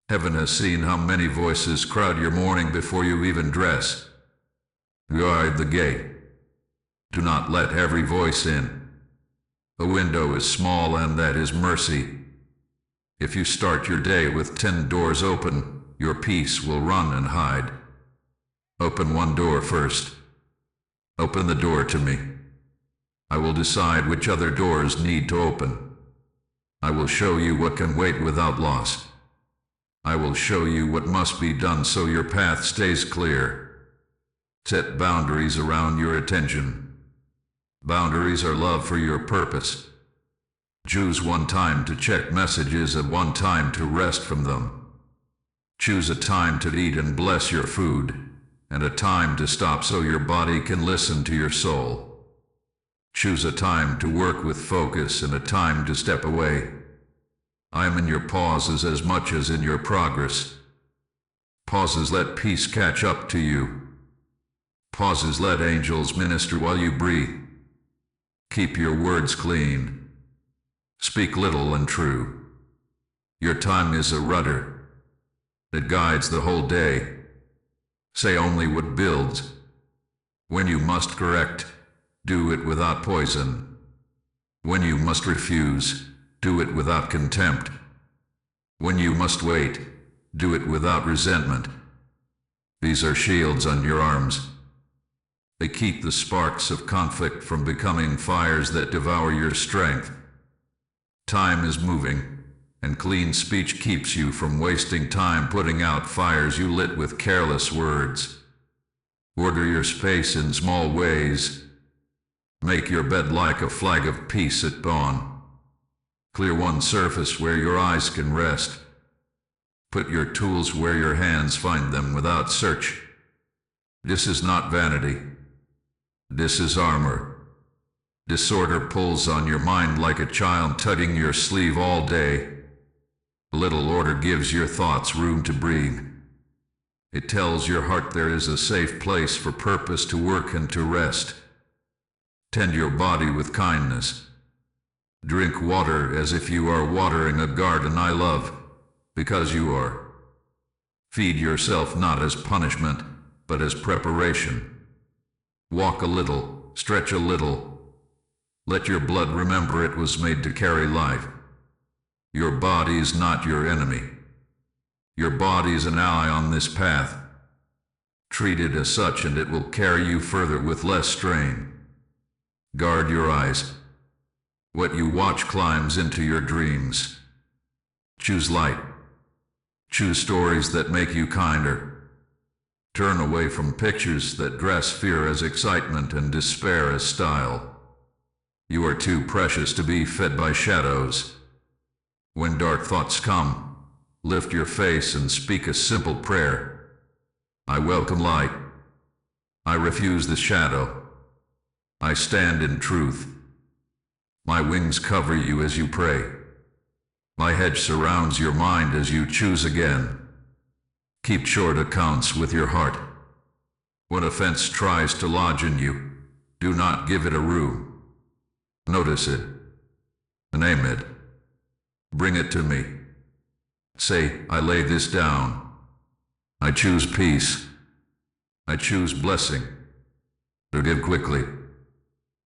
[SPEAKER 1] Heaven has seen how many voices crowd your morning before you even dress. Guard the gate. Do not let every voice in. A window is small, and that is mercy. If you start your day with 10 doors open, your peace will run and hide. Open 1 door first. Open the door to me. I will decide which other doors need to open. I will show you what can wait without loss. I will show you what must be done so your path stays clear. Set boundaries around your attention. Boundaries are love for your purpose. Choose 1 time to check messages and 1 time to rest from them. Choose a time to eat and bless your food, and a time to stop so your body can listen to your soul. Choose a time to work with focus and a time to step away. I am in your pauses as much as in your progress. Pauses let peace catch up to you. Pauses let angels minister while you breathe. Keep your words clean. Speak little and true. Your tongue is a rudder that guides the whole day. Say only what builds. When you must correct, do it without poison. When you must refuse, do it without contempt. When you must wait, do it without resentment. These are shields on your arms. They keep the sparks of conflict from becoming fires that devour your strength. Time is moving, and clean speech keeps you from wasting time putting out fires you lit with careless words. Order your space in small ways. Make your bed like a flag of peace at dawn. Clear 1 surface where your eyes can rest. Put your tools where your hands find them without search. This is not vanity. This is armor. Disorder pulls on your mind like a child tugging your sleeve all day. A little order gives your thoughts room to breathe. It tells your heart there is a safe place for purpose to work and to rest. Tend your body with kindness. Drink water as if you are watering a garden I love, because you are. Feed yourself not as punishment, but as preparation. Walk a little, stretch a little. Let your blood remember it was made to carry life. Your body is not your enemy. Your body is an ally on this path. Treat it as such and it will carry you further with less strain. Guard your eyes. What you watch climbs into your dreams. Choose light. Choose stories that make you kinder. Turn away from pictures that dress fear as excitement and despair as style. You are too precious to be fed by shadows. When dark thoughts come, lift your face and speak a simple prayer. I welcome light. I refuse the shadow. I stand in truth. My wings cover you as you pray. My hedge surrounds your mind as you choose again. Keep short accounts with your heart. When offense tries to lodge in you, do not give it a room. Notice it. Name it. Bring it to me. Say, I lay this down. I choose peace. I choose blessing. Forgive quickly.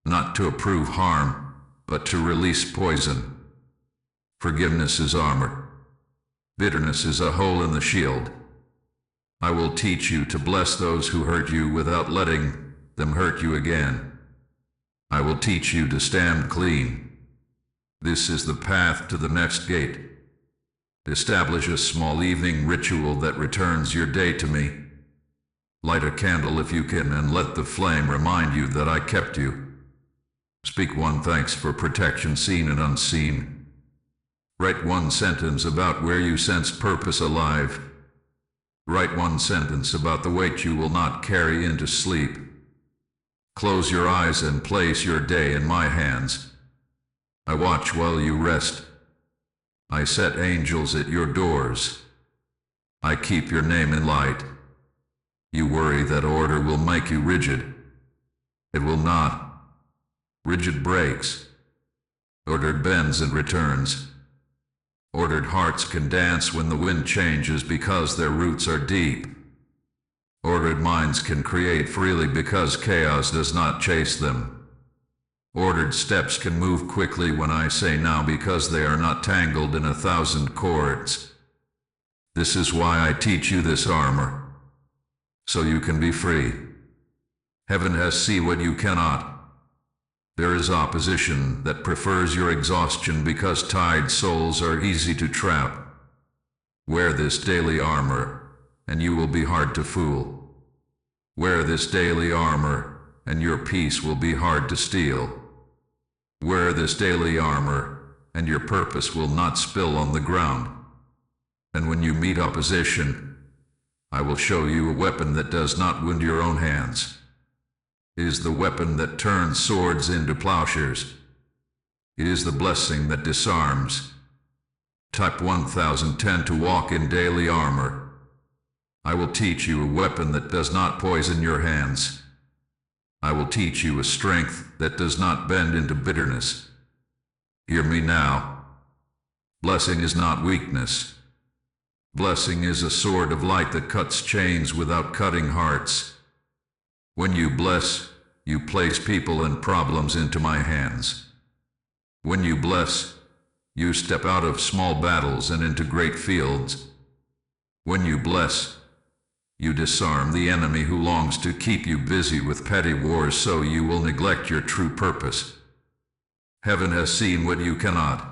[SPEAKER 1] Not to approve harm, but to release poison. Forgiveness is armor. Bitterness is a hole in the shield. I will teach you to bless those who hurt you without letting them hurt you again. I will teach you to stand clean. This is the path to the next gate. Establish a small evening ritual that returns your day to me. Light a candle if you can and let the flame remind you that I kept you. Speak one thanks for protection seen and unseen. Write one sentence about where you sense purpose alive. Write one sentence about the weight you will not carry into sleep. Close your eyes and place your day in my hands. I watch while you rest. I set angels at your doors. I keep your name in light. You worry that order will make you rigid. It will not. Rigid breaks. Ordered bends and returns. Ordered hearts can dance when the wind changes because their roots are deep. Ordered minds can create freely because chaos does not chase them. Ordered steps can move quickly when I say now because they are not tangled in 1,000 cords. This is why I teach you this armor, so you can be free. Heaven has seen what you cannot. There is opposition that prefers your exhaustion because tired souls are easy to trap. Wear this daily armor, and you will be hard to fool. Wear this daily armor, and your peace will be hard to steal. Wear this daily armor, and your purpose will not spill on the ground. And when you meet opposition, I will show you a weapon that does not wound your own hands. It is the weapon that turns swords into plowshares. It is the blessing that disarms. Type 1010 to walk in daily armor. I will teach you a weapon that does not poison your hands. I will teach you a strength that does not bend into bitterness. Hear me now. Blessing is not weakness. Blessing is a sword of light that cuts chains without cutting hearts. When you bless, you place people and problems into my hands. When you bless, you step out of small battles and into great fields. When you bless, you disarm the enemy who longs to keep you busy with petty wars so you will neglect your true purpose. Heaven has seen what you cannot.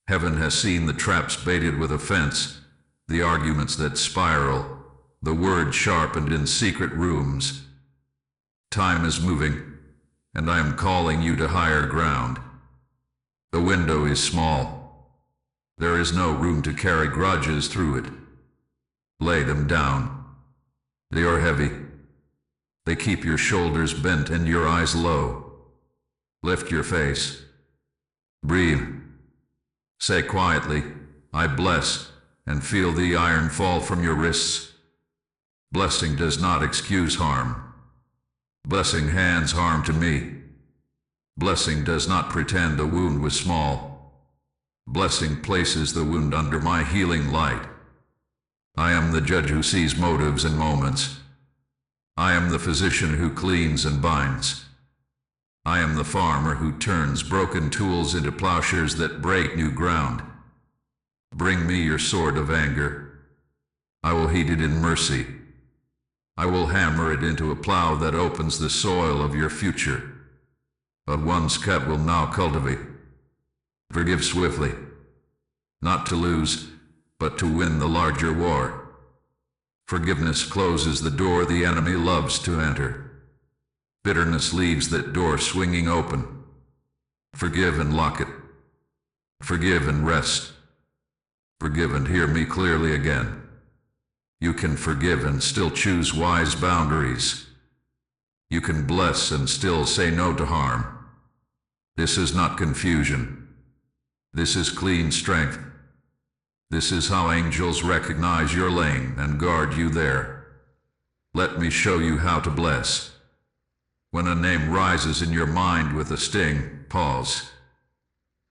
[SPEAKER 1] Heaven has seen the traps baited with offense, the arguments that spiral, the words sharpened in secret rooms. Time is moving, and I am calling you to higher ground. The window is small. There is no room to carry grudges through it. Lay them down. They are heavy. They keep your shoulders bent and your eyes low. Lift your face. Breathe. Say quietly, I bless, and feel the iron fall from your wrists. Blessing does not excuse harm. Blessing hands harm to me. Blessing does not pretend the wound was small. Blessing places the wound under my healing light. I am the judge who sees motives and moments. I am the physician who cleans and binds. I am the farmer who turns broken tools into plowshares that break new ground. Bring me your sword of anger. I will heat it in mercy. I will hammer it into a plow that opens the soil of your future. But one's cut will now cultivate. Forgive swiftly, not to lose, but to win the larger war. Forgiveness closes the door the enemy loves to enter. Bitterness leaves that door swinging open. Forgive and lock it. Forgive and rest. Forgive and hear me clearly again. You can forgive and still choose wise boundaries. You can bless and still say no to harm. This is not confusion. This is clean strength. This is how angels recognize your lane and guard you there. Let me show you how to bless. When a name rises in your mind with a sting, pause.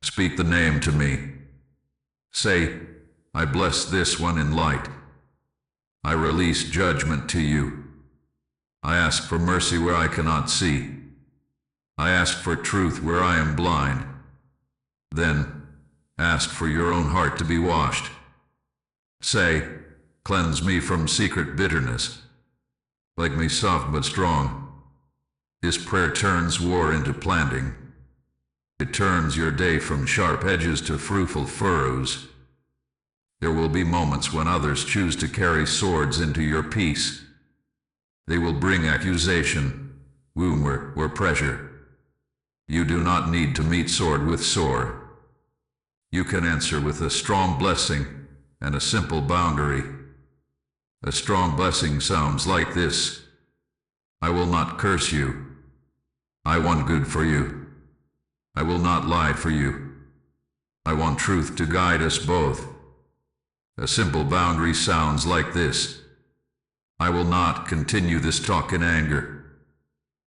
[SPEAKER 1] Speak the name to me. Say, I bless this one in light. I release judgment to you. I ask for mercy where I cannot see. I ask for truth where I am blind. Then, ask for your own heart to be washed. Say, cleanse me from secret bitterness. Make me soft but strong. This prayer turns war into planting. It turns your day from sharp edges to fruitful furrows. There will be moments when others choose to carry swords into your peace. They will bring accusation, rumor, or pressure. You do not need to meet sword with sword. You can answer with a strong blessing and a simple boundary. A strong blessing sounds like this. I will not curse you. I want good for you. I will not lie for you. I want truth to guide us both. A simple boundary sounds like this. I will not continue this talk in anger.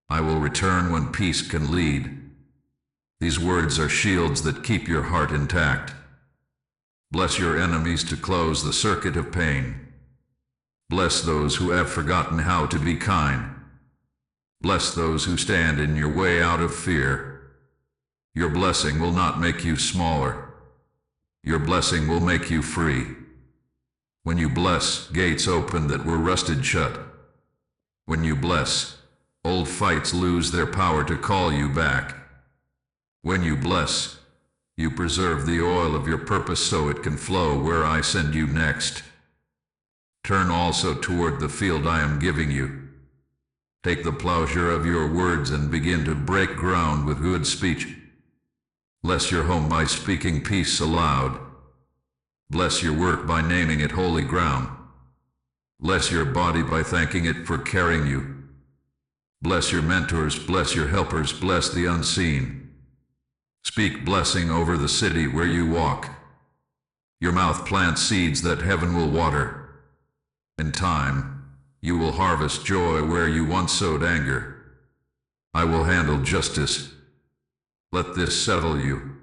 [SPEAKER 1] I will return when peace can lead. These words are shields that keep your heart intact. Bless your enemies to close the circuit of pain. Bless those who have forgotten how to be kind. Bless those who stand in your way out of fear. Your blessing will not make you smaller. Your blessing will make you free. When you bless, gates open that were rusted shut. When you bless, old fights lose their power to call you back. When you bless, you preserve the oil of your purpose so it can flow where I send you next. Turn also toward the field I am giving you. Take the plowshare of your words and begin to break ground with good speech. Bless your home by speaking peace aloud. Bless your work by naming it holy ground. Bless your body by thanking it for carrying you. Bless your mentors, bless your helpers, bless the unseen. Speak blessing over the city where you walk. Your mouth plants seeds that heaven will water. In time, you will harvest joy where you once sowed anger. I will handle justice. Let this settle you.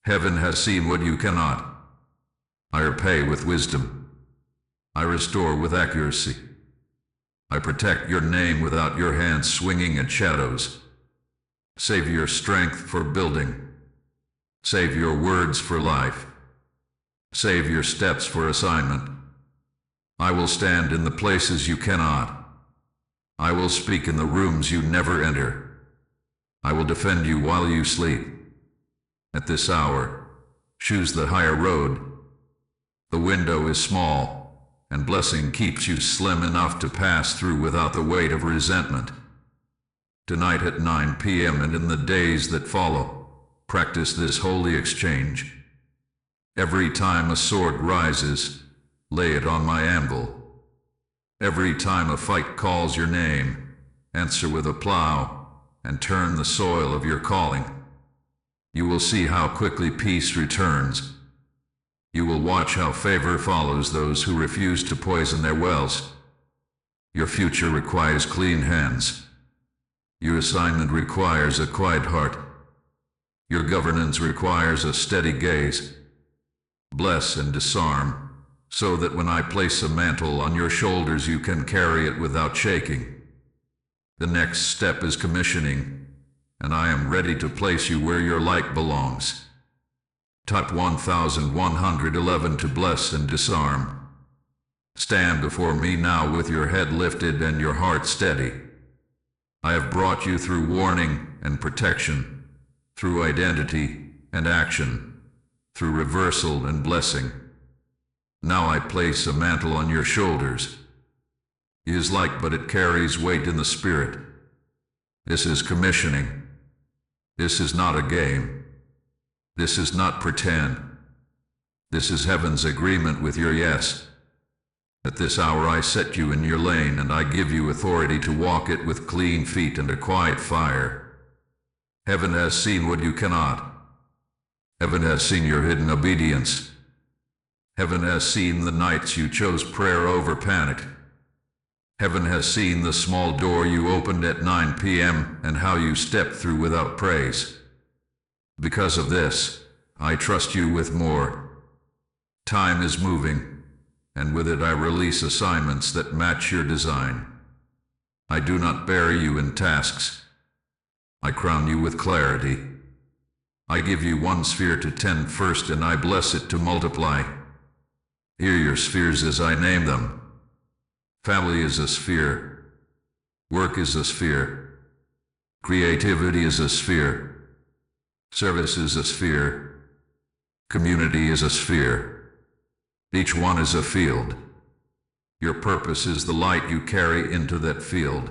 [SPEAKER 1] Heaven has seen what you cannot. I repay with wisdom. I restore with accuracy. I protect your name without your hands swinging at shadows. Save your strength for building. Save your words for life. Save your steps for assignment. I will stand in the places you cannot. I will speak in the rooms you never enter. I will defend you while you sleep. At this hour, choose the higher road. The window is small, and blessing keeps you slim enough to pass through without the weight of resentment. Tonight at 9 p.m. and in the days that follow, practice this holy exchange. Every time a sword rises, lay it on my anvil. Every time a fight calls your name, answer with a plow, and turn the soil of your calling. You will see how quickly peace returns. You will watch how favor follows those who refuse to poison their wells. Your future requires clean hands. Your assignment requires a quiet heart. Your governance requires a steady gaze. Bless and disarm. so that when I place a mantle on your shoulders you can carry it without shaking. The next step is commissioning, and I am ready to place you where your light belongs. Type 1111 to bless and disarm. Stand before me now with your head lifted and your heart steady. I have brought you through warning and protection, through identity and action, through reversal and blessing. Now I place a mantle on your shoulders. It is light, but it carries weight in the spirit. This is commissioning. This is not a game. This is not pretend. This is heaven's agreement with your yes. At this hour I set you in your lane, and I give you authority to walk it with clean feet and a quiet fire. Heaven has seen what you cannot. Heaven has seen your hidden obedience. Heaven has seen the nights you chose prayer over panic. Heaven has seen the small door you opened at 9 p.m. and how you stepped through without praise. Because of this, I trust you with more. Time is moving, and with it I release assignments that match your design. I do not bury you in tasks. I crown you with clarity. I give you one sphere to tend first, and I bless it to multiply. Hear your spheres as I name them. Family is a sphere. Work is a sphere. Creativity is a sphere. Service is a sphere. Community is a sphere. Each one is a field. Your purpose is the light you carry into that field.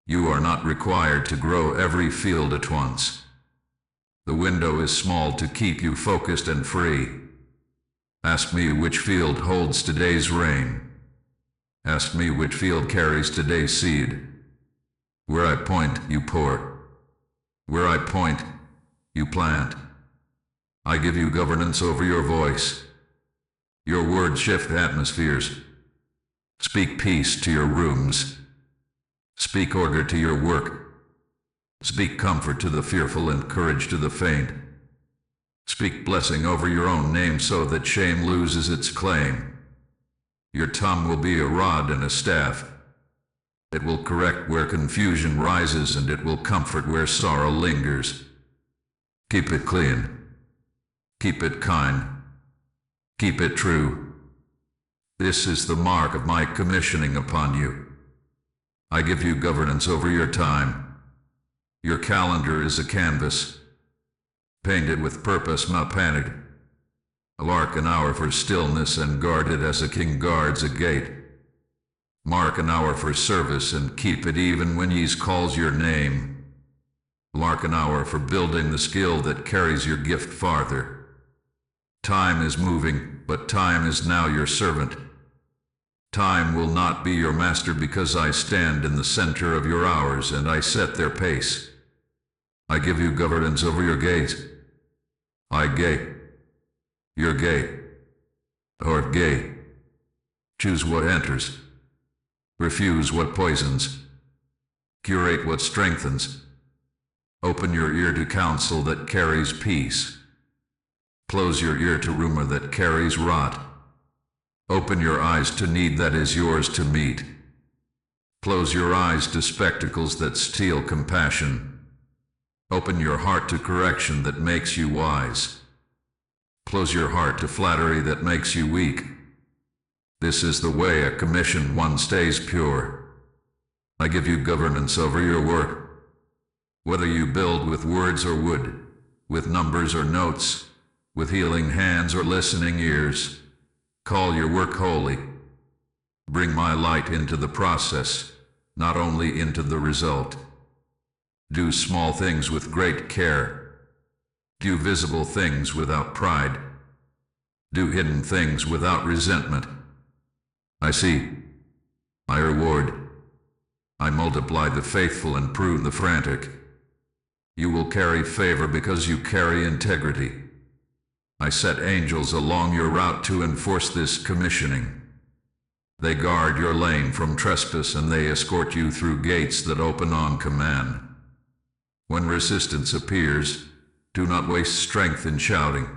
[SPEAKER 1] You are not required to grow every field at once. The window is small to keep you focused and free. Ask me which field holds today's rain. Ask me which field carries today's seed. Where I point, you pour. Where I point, you plant. I give you governance over your voice. Your words shift atmospheres. Speak peace to your rooms. Speak order to your work. Speak comfort to the fearful and courage to the faint. Speak blessing over your own name so that shame loses its claim. Your tongue will be a rod and a staff. It will correct where confusion rises, and it will comfort where sorrow lingers. Keep it clean. Keep it kind. Keep it true. This is the mark of my commissioning upon you. I give you governance over your time. Your calendar is a canvas. Paint it with purpose, not panic. Mark an hour for stillness and guard it as a king guards a gate. Mark an hour for service and keep it even when ye calls your name. Mark an hour for building the skill that carries your gift farther. Time is moving, but time is now your servant. Time will not be your master, because I stand in the center of your hours and I set their pace. I give you governance over your gate. I gate. Your gate. Or gate. Choose what enters. Refuse what poisons. Curate what strengthens. Open your ear to counsel that carries peace. Close your ear to rumor that carries rot. Open your eyes to need that is yours to meet. Close your eyes to spectacles that steal compassion. Open your heart to correction that makes you wise. Close your heart to flattery that makes you weak. This is the way a commissioned one stays pure. I give you governance over your work. Whether you build with words or wood, with numbers or notes, with healing hands or listening ears, call your work holy. Bring my light into the process, not only into the result. Do small things with great care. Do visible things without pride. Do hidden things without resentment. I see. I reward. I multiply the faithful and prune the frantic. You will carry favor because you carry integrity. I set angels along your route to enforce this commissioning. They guard your lane from trespass, and they escort you through gates that open on command. When resistance appears, do not waste strength in shouting.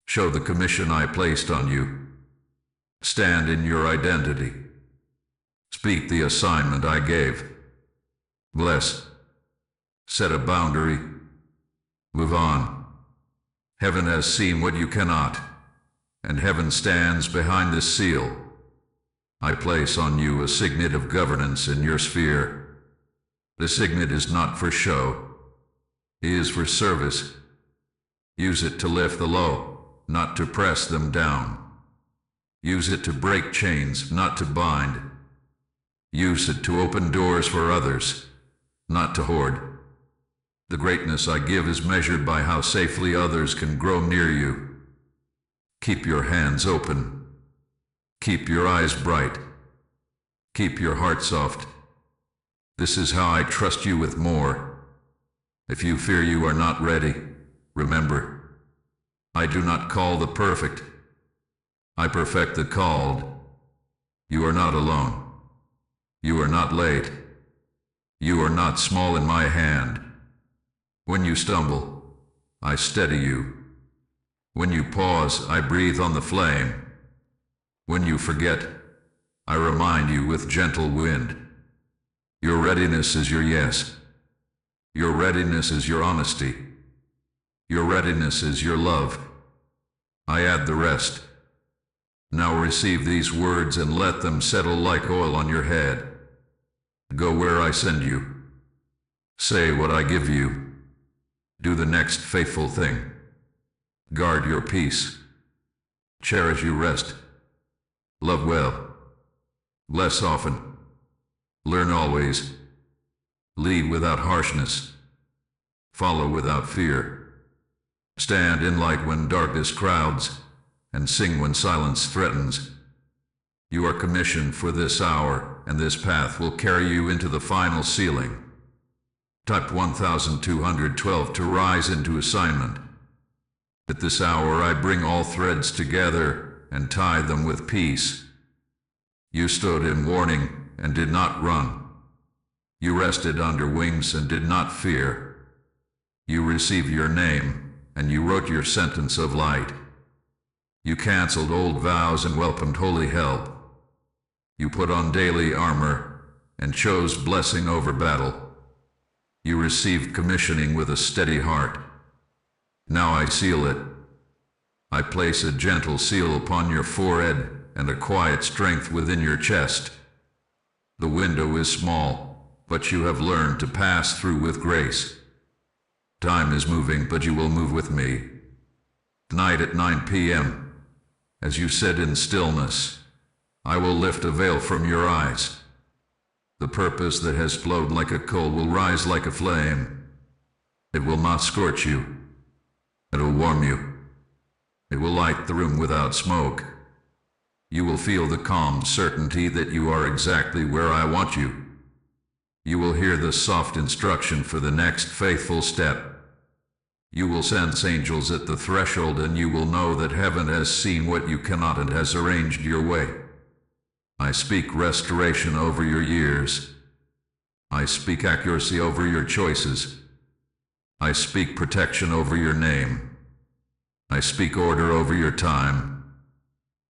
[SPEAKER 1] Show the commission I placed on you. Stand in your identity. Speak the assignment I gave. Bless. Set a boundary. Move on. Heaven has seen what you cannot, and heaven stands behind this seal. I place on you a signet of governance in your sphere. The signet is not for show. It is for service. Use it to lift the low, not to press them down. Use it to break chains, not to bind. Use it to open doors for others, not to hoard. The greatness I give is measured by how safely others can grow near you. Keep your hands open. Keep your eyes bright. Keep your heart soft. This is how I trust you with more. If you fear you are not ready, remember, I do not call the perfect. I perfect the called. You are not alone. You are not late. You are not small in my hand. When you stumble, I steady you. When you pause, I breathe on the flame. When you forget, I remind you with gentle wind. Your readiness is your yes. Your readiness is your honesty. Your readiness is your love. I add the rest. Now receive these words and let them settle like oil on your head. Go where I send you. Say what I give you. Do the next faithful thing. Guard your peace. Cherish your rest. Love well. Bless often. Learn always. Lead without harshness. Follow without fear. Stand in light when darkness crowds, and sing when silence threatens. You are commissioned for this hour, and this path will carry you into the final ceiling. Type 1212 to rise into assignment. At this hour I bring all threads together and tie them with peace. You stood in warning and did not run. You rested under wings and did not fear. You received your name, and you wrote your sentence of light. You canceled old vows and welcomed holy help. You put on daily armor and chose blessing over battle. You received commissioning with a steady heart. Now I seal it. I place a gentle seal upon your forehead and a quiet strength within your chest. The window is small, but you have learned to pass through with grace. Time is moving, but you will move with me. Tonight at 9 p.m., as you sit in stillness, I will lift a veil from your eyes. The purpose that has flowed like a coal will rise like a flame. It will not scorch you. It will warm you. It will light the room without smoke. You will feel the calm certainty that you are exactly where I want you. You will hear the soft instruction for the next faithful step. You will sense angels at the threshold, and you will know that heaven has seen what you cannot and has arranged your way. I speak restoration over your years. I speak accuracy over your choices. I speak protection over your name. I speak order over your time.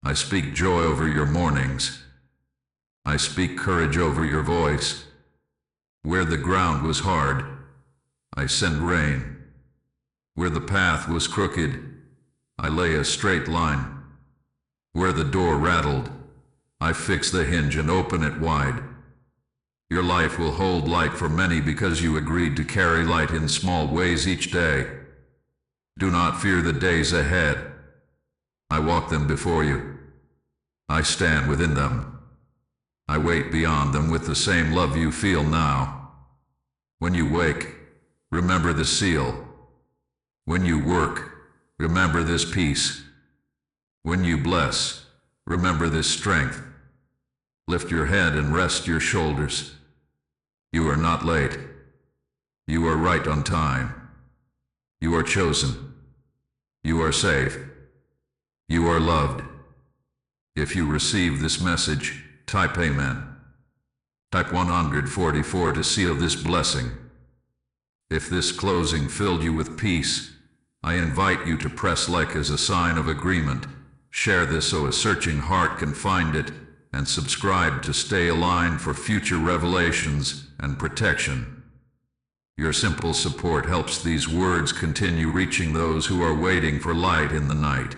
[SPEAKER 1] I speak joy over your mornings. I speak courage over your voice. Where the ground was hard, I send rain. Where the path was crooked, I lay a straight line. Where the door rattled, I fix the hinge and open it wide. Your life will hold light for many because you agreed to carry light in small ways each day. Do not fear the days ahead. I walk them before you. I stand within them. I wait beyond them with the same love you feel now. When you wake, remember the seal. When you work, remember this peace. When you bless, remember this strength. Lift your head and rest your shoulders. You are not late. You are right on time. You are chosen. You are safe. You are loved. If you receive this message, type Amen. Type 144 to seal this blessing. If this closing filled you with peace, I invite you to press like as a sign of agreement. Share this so a searching heart can find it, and subscribe to stay aligned for future revelations and protection. Your simple support helps these words continue reaching those who are waiting for light in the night.